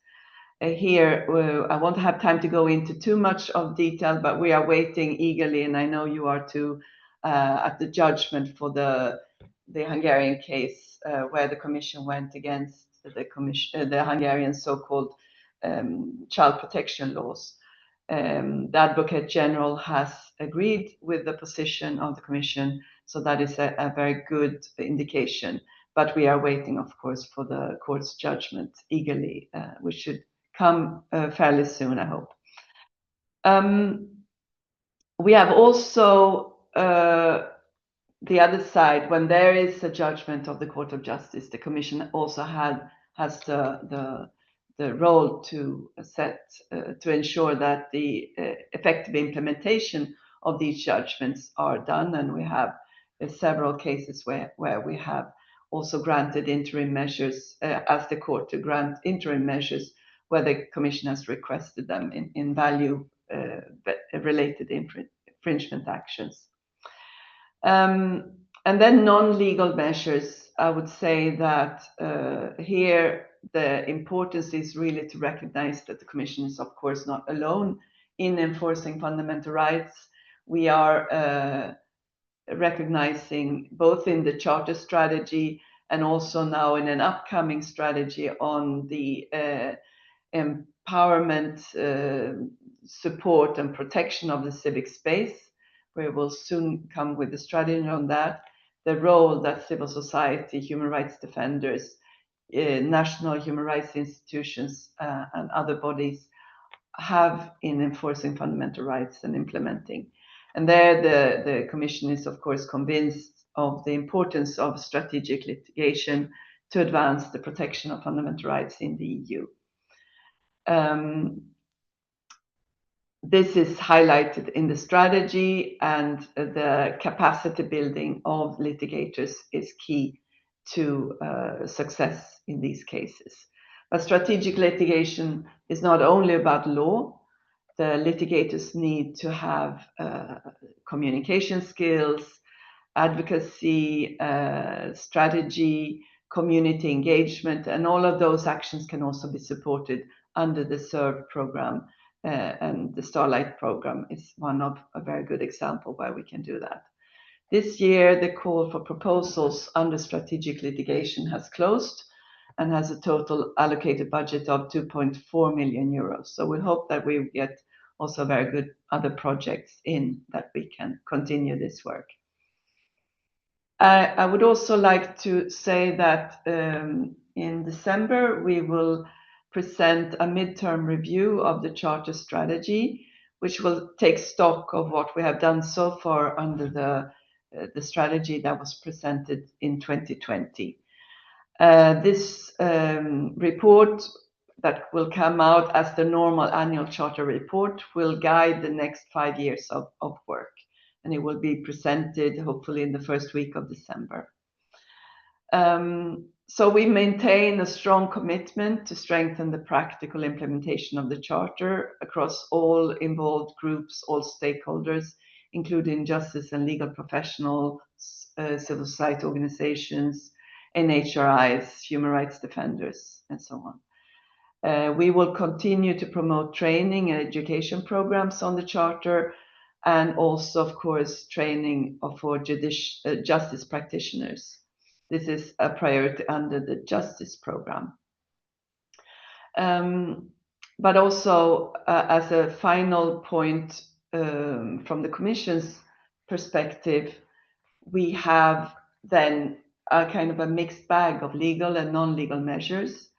Here, I won't have time to go into too much of detail, but we are waiting eagerly, and I know you are too, at the judgment for the Hungarian case where the Commission went against the Hungarian so-called child protection laws. The Advocate General has agreed with the position of the Commission, so that is a very good indication. But we are waiting, of course, for the court's judgment eagerly, which should come fairly soon, I hope. We have also the other side, when there is a judgment of the Court of Justice, the Commission also has the role to to ensure that the effective implementation of these judgments are done, and we have several cases where we have also granted interim measures, asked the court to grant interim measures where the Commission has requested them in value related infringement actions. And then non-legal measures, I would say that here the importance is really to recognize that the Commission is, of course, not alone in enforcing fundamental rights. We are recognizing both in the Charter strategy and also now in an upcoming strategy on the empowerment, support and protection of the civic space. We will soon come with a strategy on that, the role that civil society, human rights defenders, national human rights institutions and other bodies have in enforcing fundamental rights and implementing. And there the Commission is, of course, convinced of the importance of strategic litigation to advance the protection of fundamental rights in the EU. This is highlighted in the strategy, and the capacity building of litigators is key to success in these cases. But strategic litigation is not only about law. The litigators need to have communication skills, advocacy, strategy, community engagement, and all of those actions can also be supported under the SERVE program. And the STARLIGHT program is one of a very good example where we can do that. This year, the call for proposals under strategic litigation has closed and has a total allocated budget of 2.4 million euros. So we hope that we get also very good other projects in that we can continue this work. I would also like to say that in December, we will present a midterm review of the Charter strategy, which will take stock of what we have done so far under the strategy that was presented in 2020. This report that will come out as the normal annual Charter report will guide the next 5 years of work, and it will be presented hopefully in the first week of December. So we maintain a strong commitment to strengthen the practical implementation of the Charter across all involved groups, all stakeholders, including justice and legal professionals, civil society organizations, NHRIs, human rights defenders, and so on. We will continue to promote training and education programs on the Charter, and also, of course, training for justice practitioners. This is a priority under the justice program. But also, as a final point from the Commission's perspective, we have then a kind of a mixed bag of legal and non-legal measures.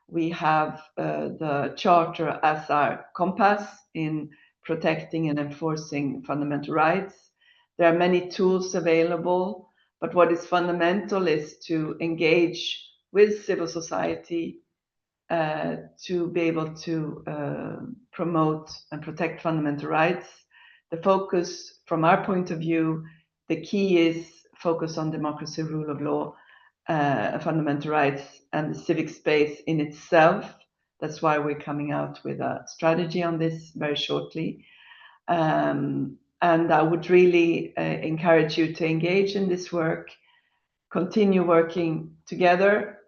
We have the Charter as our compass in protecting and enforcing fundamental rights. There are many tools available, but what is fundamental is to engage with civil society to be able to promote and protect fundamental rights. The focus, from our point of view, the key is focus on democracy, rule of law, fundamental rights, and the civic space in itself. That's why we're coming out with a strategy on this very shortly. And I would really encourage you to engage in this work, continue working together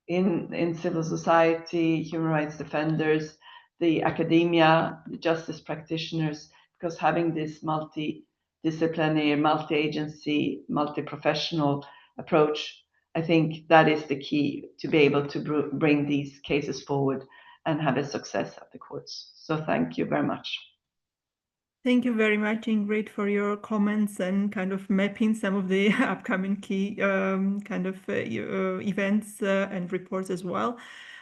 in civil society, human rights defenders, the academia, the justice practitioners, because having this multidisciplinary, multi-agency, multi-professional approach, I think that is the key to be able to bring these cases forward and have a success at the courts. So thank you very much. Thank you very much, Ingrid, for your comments and kind of mapping some of the upcoming key events and reports as well.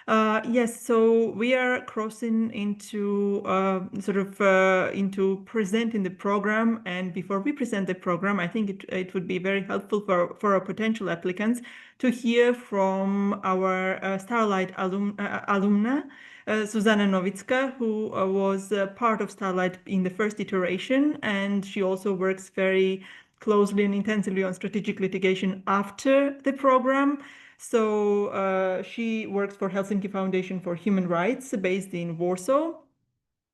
Yes, so we are crossing into into presenting the program. And before we present the program, I think it would be very helpful for our potential applicants to hear from our Starlight alumna, Zuzana Nowicka, who was part of Starlight in the first iteration, and she also works very closely and intensively on strategic litigation after the program. So she works for Helsinki Foundation for Human Rights based in Warsaw.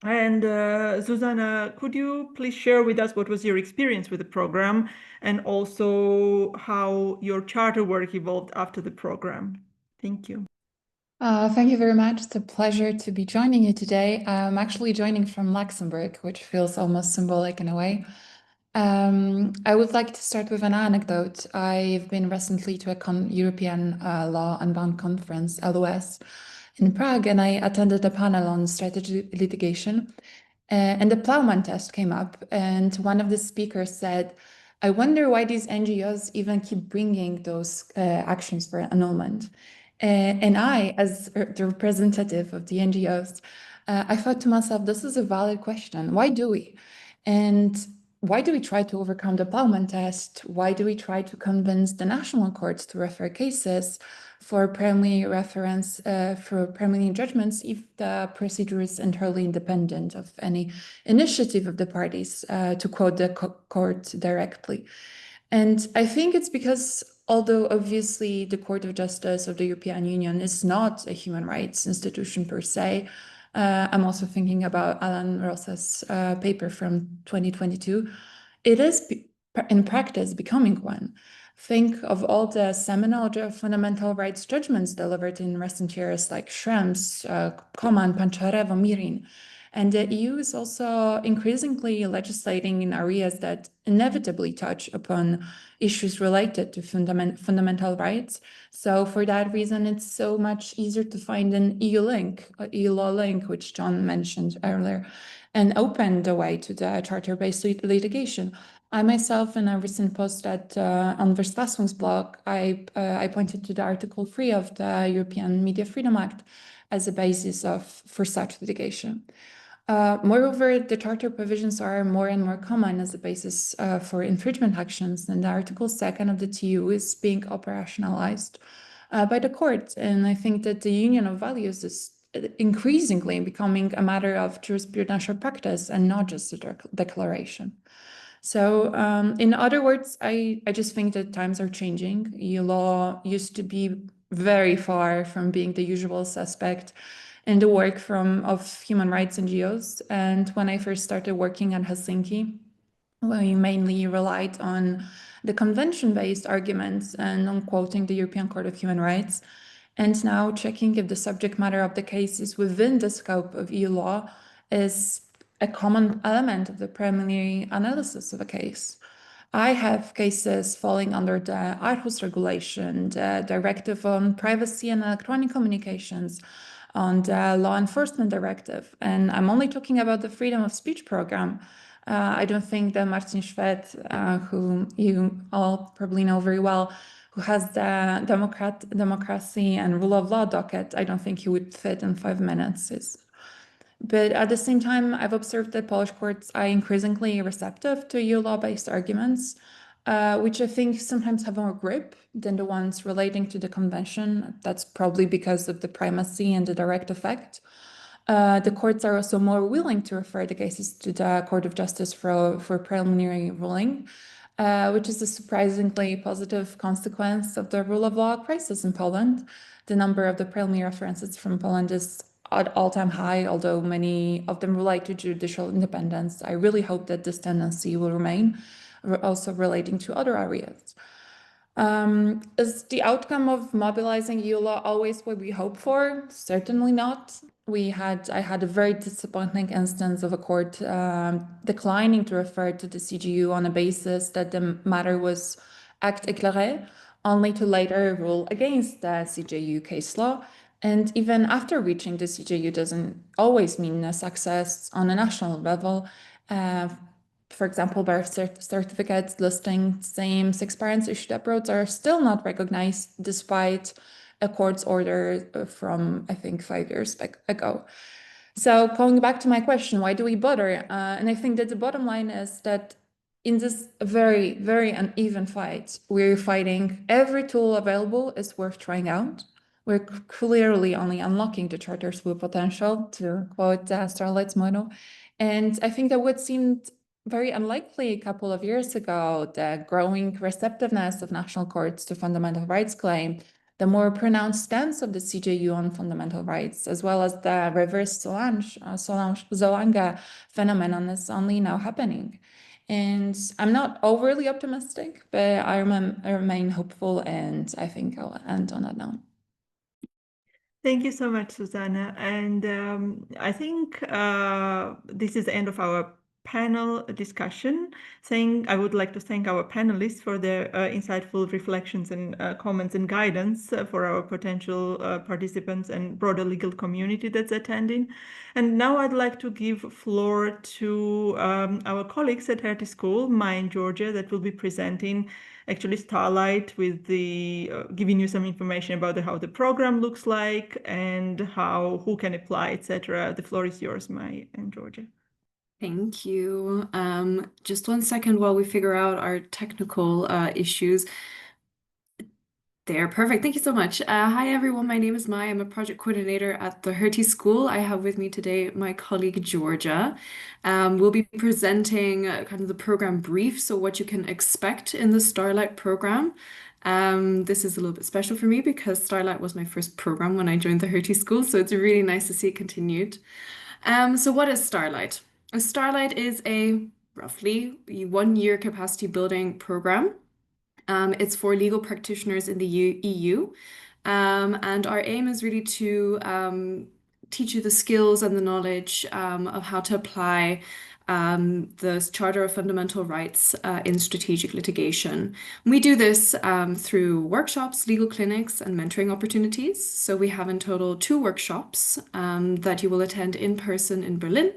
And Zuzana, could you please share with us what was your experience with the program and also how your charter work evolved after the program? Thank you. Thank you very much. It's a pleasure to be joining you today. I'm actually joining from Luxembourg, which feels almost symbolic in a way. I would like to start with an anecdote. I've been recently to a European Law Unbound conference, LOS, in Prague, and I attended a panel on strategy litigation. And the plowman test came up, and one of the speakers said, I wonder why these NGOs even keep bringing those actions for annulment. And I, as the representative of the NGOs, I thought to myself, this is a valid question. Why do we? And why do we try to overcome the plowman test? Why do we try to convince the national courts to refer cases for preliminary reference, for preliminary judgments, if the procedure is entirely independent of any initiative of the parties, to quote the court directly? And I think it's because, although obviously the Court of Justice of the European Union is not a human rights institution per se, I'm also thinking about Alan Ross's paper from 2022. It is in practice becoming one. Think of all the seminal fundamental rights judgments delivered in recent years, like Schrems, Koman, Pancharevo, Mirin. And the EU is also increasingly legislating in areas that inevitably touch upon issues related to fundamental rights. So for that reason, it's so much easier to find an EU link, EU law link, which John mentioned earlier, and open the way to the charter-based litigation. I myself, in a recent post on Verstassung's blog, I pointed to the Article 3 of the European Media Freedom Act as a basis for such litigation. Moreover, the charter provisions are more and more common as a basis for infringement actions, and the Article 2 of the TU is being operationalized by the court. And I think that the union of values is increasingly becoming a matter of jurisprudential practice and not just a declaration. So in other words, I just think that times are changing. EU law used to be very far from being the usual suspect in the work of human rights NGOs. And when I first started working at Helsinki, we mainly relied on the convention-based arguments and on quoting the European Court of Human Rights. And now checking if the subject matter of the case is within the scope of EU law is a common element of the preliminary analysis of a case. I have cases falling under the Aarhus regulation, the Directive on Privacy and Electronic Communications, on the Law Enforcement Directive. And I'm only talking about the freedom of speech program. I don't think that Martin Schwed, who you all probably know very well, who has the democracy and rule of law docket, I don't think he would fit in 5 minutes. But at the same time, I've observed that Polish courts are increasingly receptive to EU law-based arguments, which I think sometimes have more grip than the ones relating to the convention. That's probably because of the primacy and the direct effect. The courts are also more willing to refer the cases to the Court of Justice for preliminary ruling, which is a surprisingly positive consequence of the rule of law crisis in Poland. The number of the preliminary references from Poland is at all-time high, although many of them relate to judicial independence. I really hope that this tendency will remain, also relating to other areas. Is the outcome of mobilizing EU law always what we hope for? Certainly not. I had a very disappointing instance of a court declining to refer to the CJU on a basis that the matter was acte éclairé, only to later rule against the CJU case law. And even after reaching the CJU doesn't always mean a success on a national level. For example, birth certificates listing same-sex parents issued abroad are still not recognized despite a court's order from, I think, 5 years ago. So going back to my question, why do we bother? And I think that the bottom line is that in this very, very uneven fight, we're fighting every tool available is worth trying out. We're clearly only unlocking the charter's full potential, to quote Starlight's motto. And I think that what seemed very unlikely a couple of years ago, the growing receptiveness of national courts to fundamental rights claim, the more pronounced stance of the CJU on fundamental rights, as well as the reverse Solange phenomenon is only now happening. And I'm not overly optimistic, but I remain hopeful, and I think I'll end on that note. Thank you so much, Susanna. And I think this is the end of our panel discussion. I would like to thank our panelists for their insightful reflections and comments and guidance for our potential participants and broader legal community that's attending. And now I'd like to give floor to our colleagues at Hertie School, Maya and Georgia, that will be presenting actually Starlight with the giving you some information about how the program looks like and who can apply, etc. The floor is yours, Maya and Georgia. Thank you. Just 1 second while we figure out our technical issues. There, perfect. Thank you so much. Hi, everyone. My name is Maya. I'm a project coordinator at the Hertie School. I have with me today my colleague, Georgia. We'll be presenting kind of the program brief, so what you can expect in the Starlight program. This is a little bit special for me because Starlight was my first program when I joined the Hertie School, so it's really nice to see it continued. So what is Starlight? Starlight is a roughly 1-year capacity building program. It's for legal practitioners in the EU. And our aim is really to teach you the skills and the knowledge of how to apply the Charter of Fundamental Rights in strategic litigation. We do this through workshops, legal clinics, and mentoring opportunities. So we have in total 2 workshops that you will attend in person in Berlin.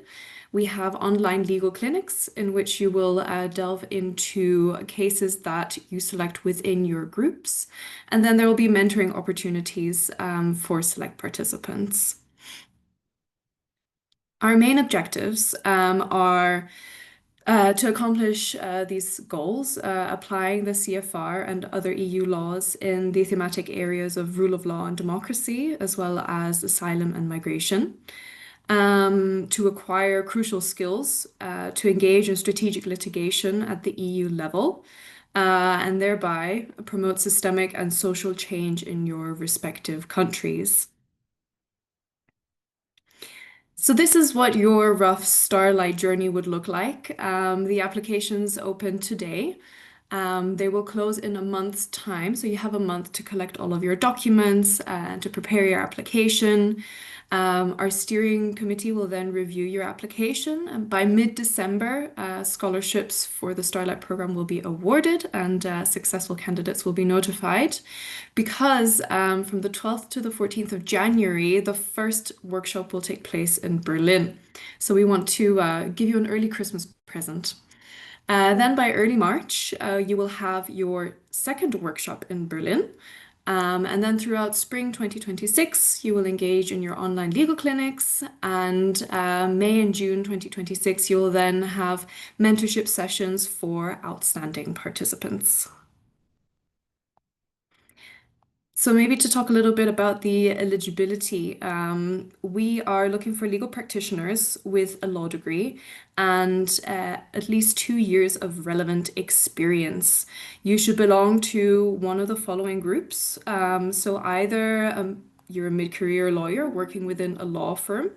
We have online legal clinics in which you will delve into cases that you select within your groups. And then there will be mentoring opportunities for select participants. Our main objectives are to accomplish these goals, applying the CFR and other EU laws in the thematic areas of rule of law and democracy, as well as asylum and migration. To acquire crucial skills to engage in strategic litigation at the EU level, and thereby promote systemic and social change in your respective countries. So this is what your rough Starlight journey would look like. The applications open today. They will close in a month's time, so you have a month to collect all of your documents and to prepare your application. Our steering committee will then review your application, and by mid-December, scholarships for the Starlight program will be awarded and successful candidates will be notified. Because from the 12th to the 14th of January, the first workshop will take place in Berlin. So we want to give you an early Christmas present. Then by early March, you will have your second workshop in Berlin. And then throughout spring 2026, you will engage in your online legal clinics. And May and June 2026, you will then have mentorship sessions for outstanding participants. So maybe to talk a little bit about the eligibility, we are looking for legal practitioners with a law degree and at least 2 years of relevant experience. You should belong to one of the following groups. So either you're a mid-career lawyer working within a law firm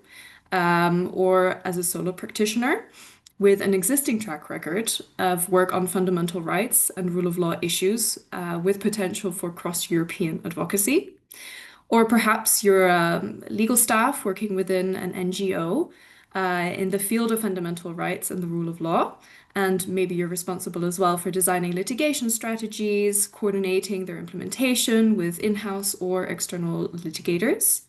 or as a solo practitioner with an existing track record of work on fundamental rights and rule of law issues with potential for cross-European advocacy. Or perhaps you're legal staff working within an NGO in the field of fundamental rights and the rule of law. And maybe you're responsible as well for designing litigation strategies, coordinating their implementation with in-house or external litigators.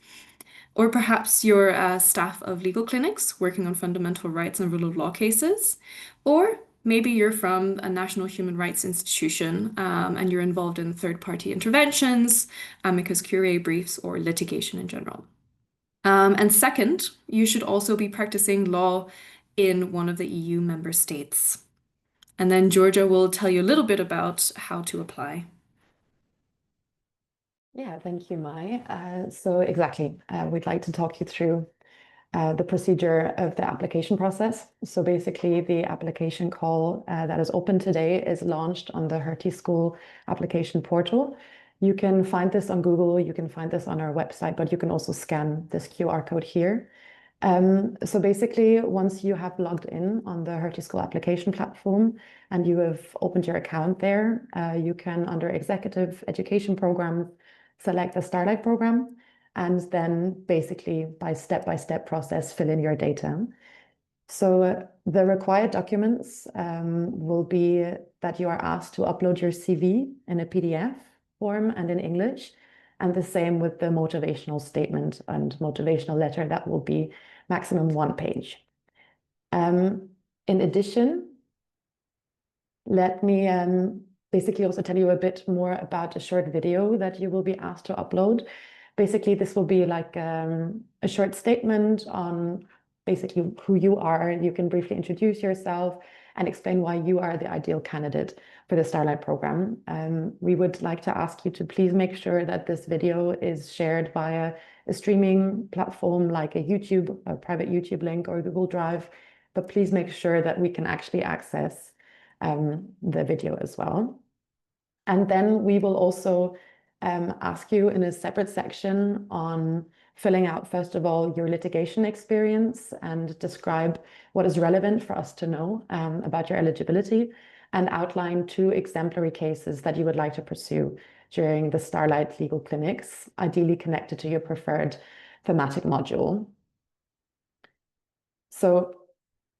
Or perhaps you're staff of legal clinics working on fundamental rights and rule of law cases. Or Maybe you're from a national human rights institution and you're involved in third-party interventions, amicus curiae briefs, or litigation in general. And second, you should also be practicing law in one of the EU member states. And then Georgia will tell you a little bit about how to apply. Yeah, thank you, Mai. So exactly, we'd like to talk you through the procedure of the application process. So basically, the application call that is open today is launched on the Hertie School application portal. You can find this on Google, you can find this on our website, but you can also scan this QR code here. So basically, once you have logged in on the Hertie School application platform and you have opened your account there, you can, under Executive Education Programs, select the Starlight program, and then basically by step process, fill in your data. So the required documents will be that you are asked to upload your CV in a PDF form and in English, and the same with the motivational statement and motivational letter. That will be maximum 1 page. In addition, let me basically also tell you a bit more about a short video that you will be asked to upload. Basically, this will be like a short statement on basically who you are. You can briefly introduce yourself and explain why you are the ideal candidate for the Starlight program. We would like to ask you to please make sure that this video is shared via a streaming platform like a private YouTube link or Google Drive, but please make sure that we can actually access the video as well. And then we will also ask you in a separate section on filling out, first of all, your litigation experience and describe what is relevant for us to know about your eligibility, and outline 2 exemplary cases that you would like to pursue during the Starlight legal clinics, ideally connected to your preferred thematic module. So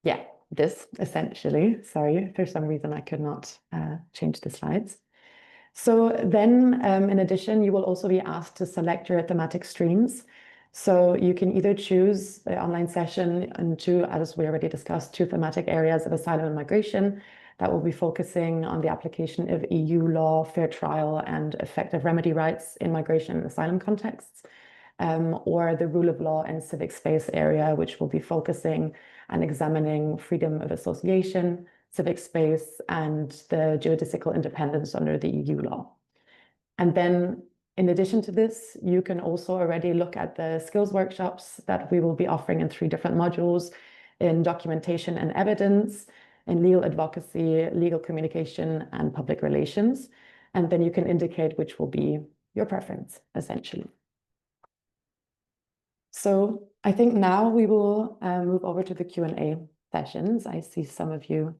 yeah, this essentially, sorry, for some reason I could not change the slides. So then, in addition, you will also be asked to select your thematic streams. So you can either choose the online session into, as we already discussed, 2 thematic areas of asylum and migration that will be focusing on the application of EU law, fair trial, and effective remedy rights in migration and asylum contexts, or the rule of law and civic space area, which will be focusing on examining freedom of association, civic space, and the geodesical independence under the EU law. And then, in addition to this, you can also already look at the skills workshops that we will be offering in 3 different modules: in documentation and evidence, in legal advocacy, legal communication, and public relations. And then you can indicate which will be your preference, essentially. So I think now we will move over to the Q&A sessions. I see some of you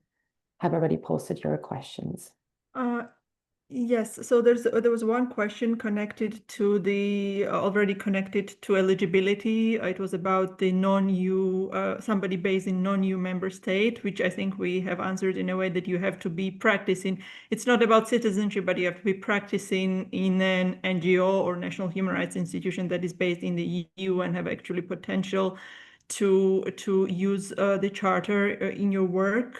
have already posted your questions. Yes, so there was one question connected to the already connected to eligibility. It was about the non-EU somebody based in non-EU member state, which I think we have answered in a way that you have to be practicing. It's not about citizenship, but you have to be practicing in an NGO or national human rights institution that is based in the EU and have actually potential to use the charter in your work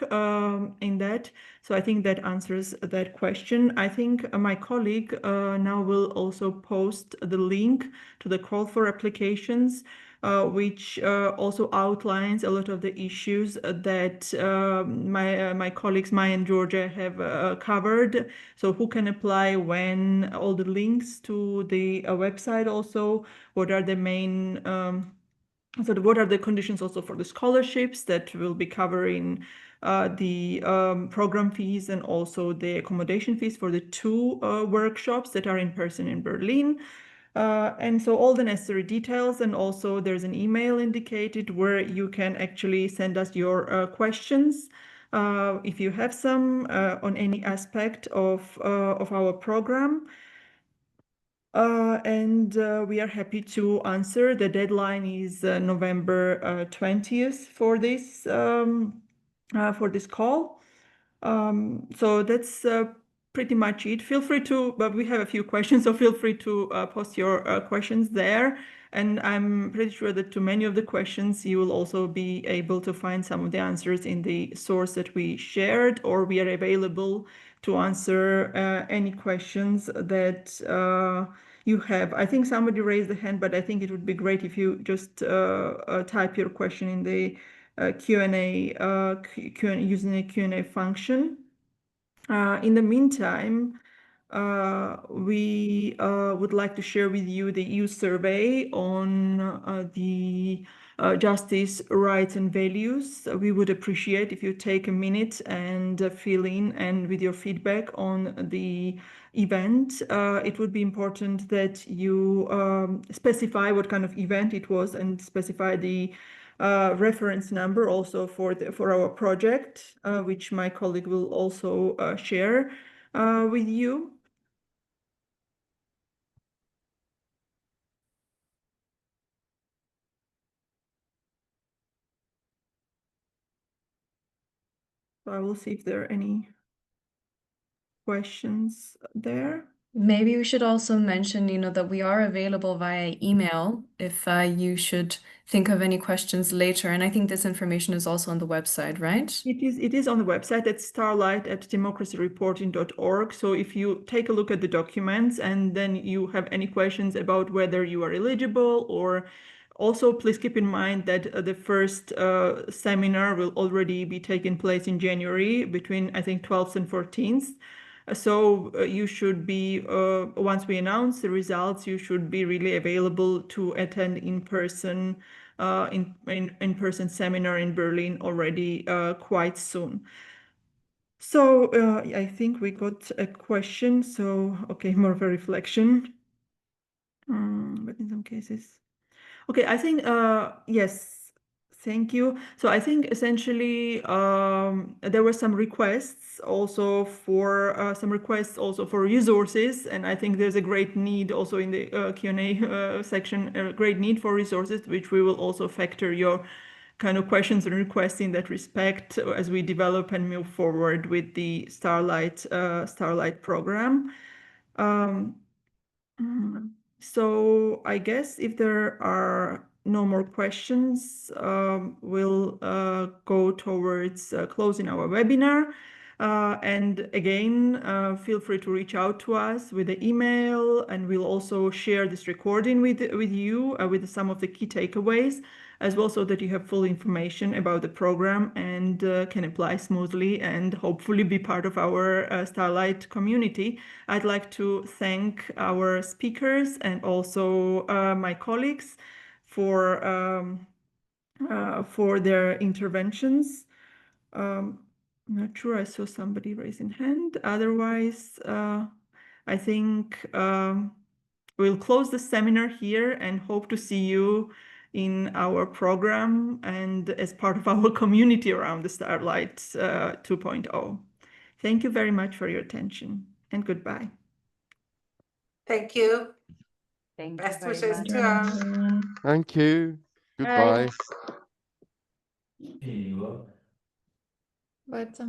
in that. So I think that answers that question. I think my colleague now will also post the link to the call for applications, which also outlines a lot of the issues that my colleagues, Maya and Georgia, have covered. So who can apply when, all the links to the website also, what are the main what are the conditions also for the scholarships that will be covering the program fees and also the accommodation fees for the 2 workshops that are in person in Berlin. And so all the necessary details, and also there's an email indicated where you can actually send us your questions if you have some on any aspect of our program. We are happy to answer. The deadline is November 20th for this call. So that's pretty much it. Feel free to, but we have a few questions, so feel free to post your questions there. And I'm pretty sure that to many of the questions, you will also be able to find some of the answers in the source that we shared, or we are available to answer any questions that you have. I think somebody raised a hand, but I think it would be great if you just type your question in the Q&A using the Q&A function. In the meantime, we would like to share with you the EU survey on the justice, rights, and values. We would appreciate if you take a minute and fill in and with your feedback on the event. It would be important that you specify what kind of event it was and specify the reference number also for our project, which my colleague will also share with you. So I will see if there are any questions there. Maybe we should also mention, that we are available via email if you should think of any questions later. And I think this information is also on the website, right? It is on the website at starlight@democracyreporting.org. So if you take a look at the documents and then you have any questions about whether you are eligible, or also please keep in mind that the first seminar will already be taking place in January between, I think, 12th and 14th. So you should be, once we announce the results, you should be really available to attend in-person in-person seminar in Berlin already quite soon. So I think we got a question. So, okay, more of a reflection. But in some cases, okay, I think, yes. Thank you. So I think essentially there were some requests also for resources, and I think there's a great need also in the Q&A section, a great need for resources, which we will also factor your kind of questions and requests in that respect as we develop and move forward with the Starlight program. So I guess if there are no more questions, we'll go towards closing our webinar. And again, feel free to reach out to us with the email, and we'll also share this recording with you with some of the key takeaways as well, so that you have full information about the program and can apply smoothly and hopefully be part of our Starlight community. I'd like to thank our speakers and also my colleagues for their interventions. I'm not sure, I saw somebody raising hand. Otherwise, I think we'll close the seminar here and hope to see you in our program and as part of our community around the Starlight 2.0. Thank you very much for your attention, and goodbye. Thank you. Thank you Best very wishes much. to all. Thank you. Goodbye. But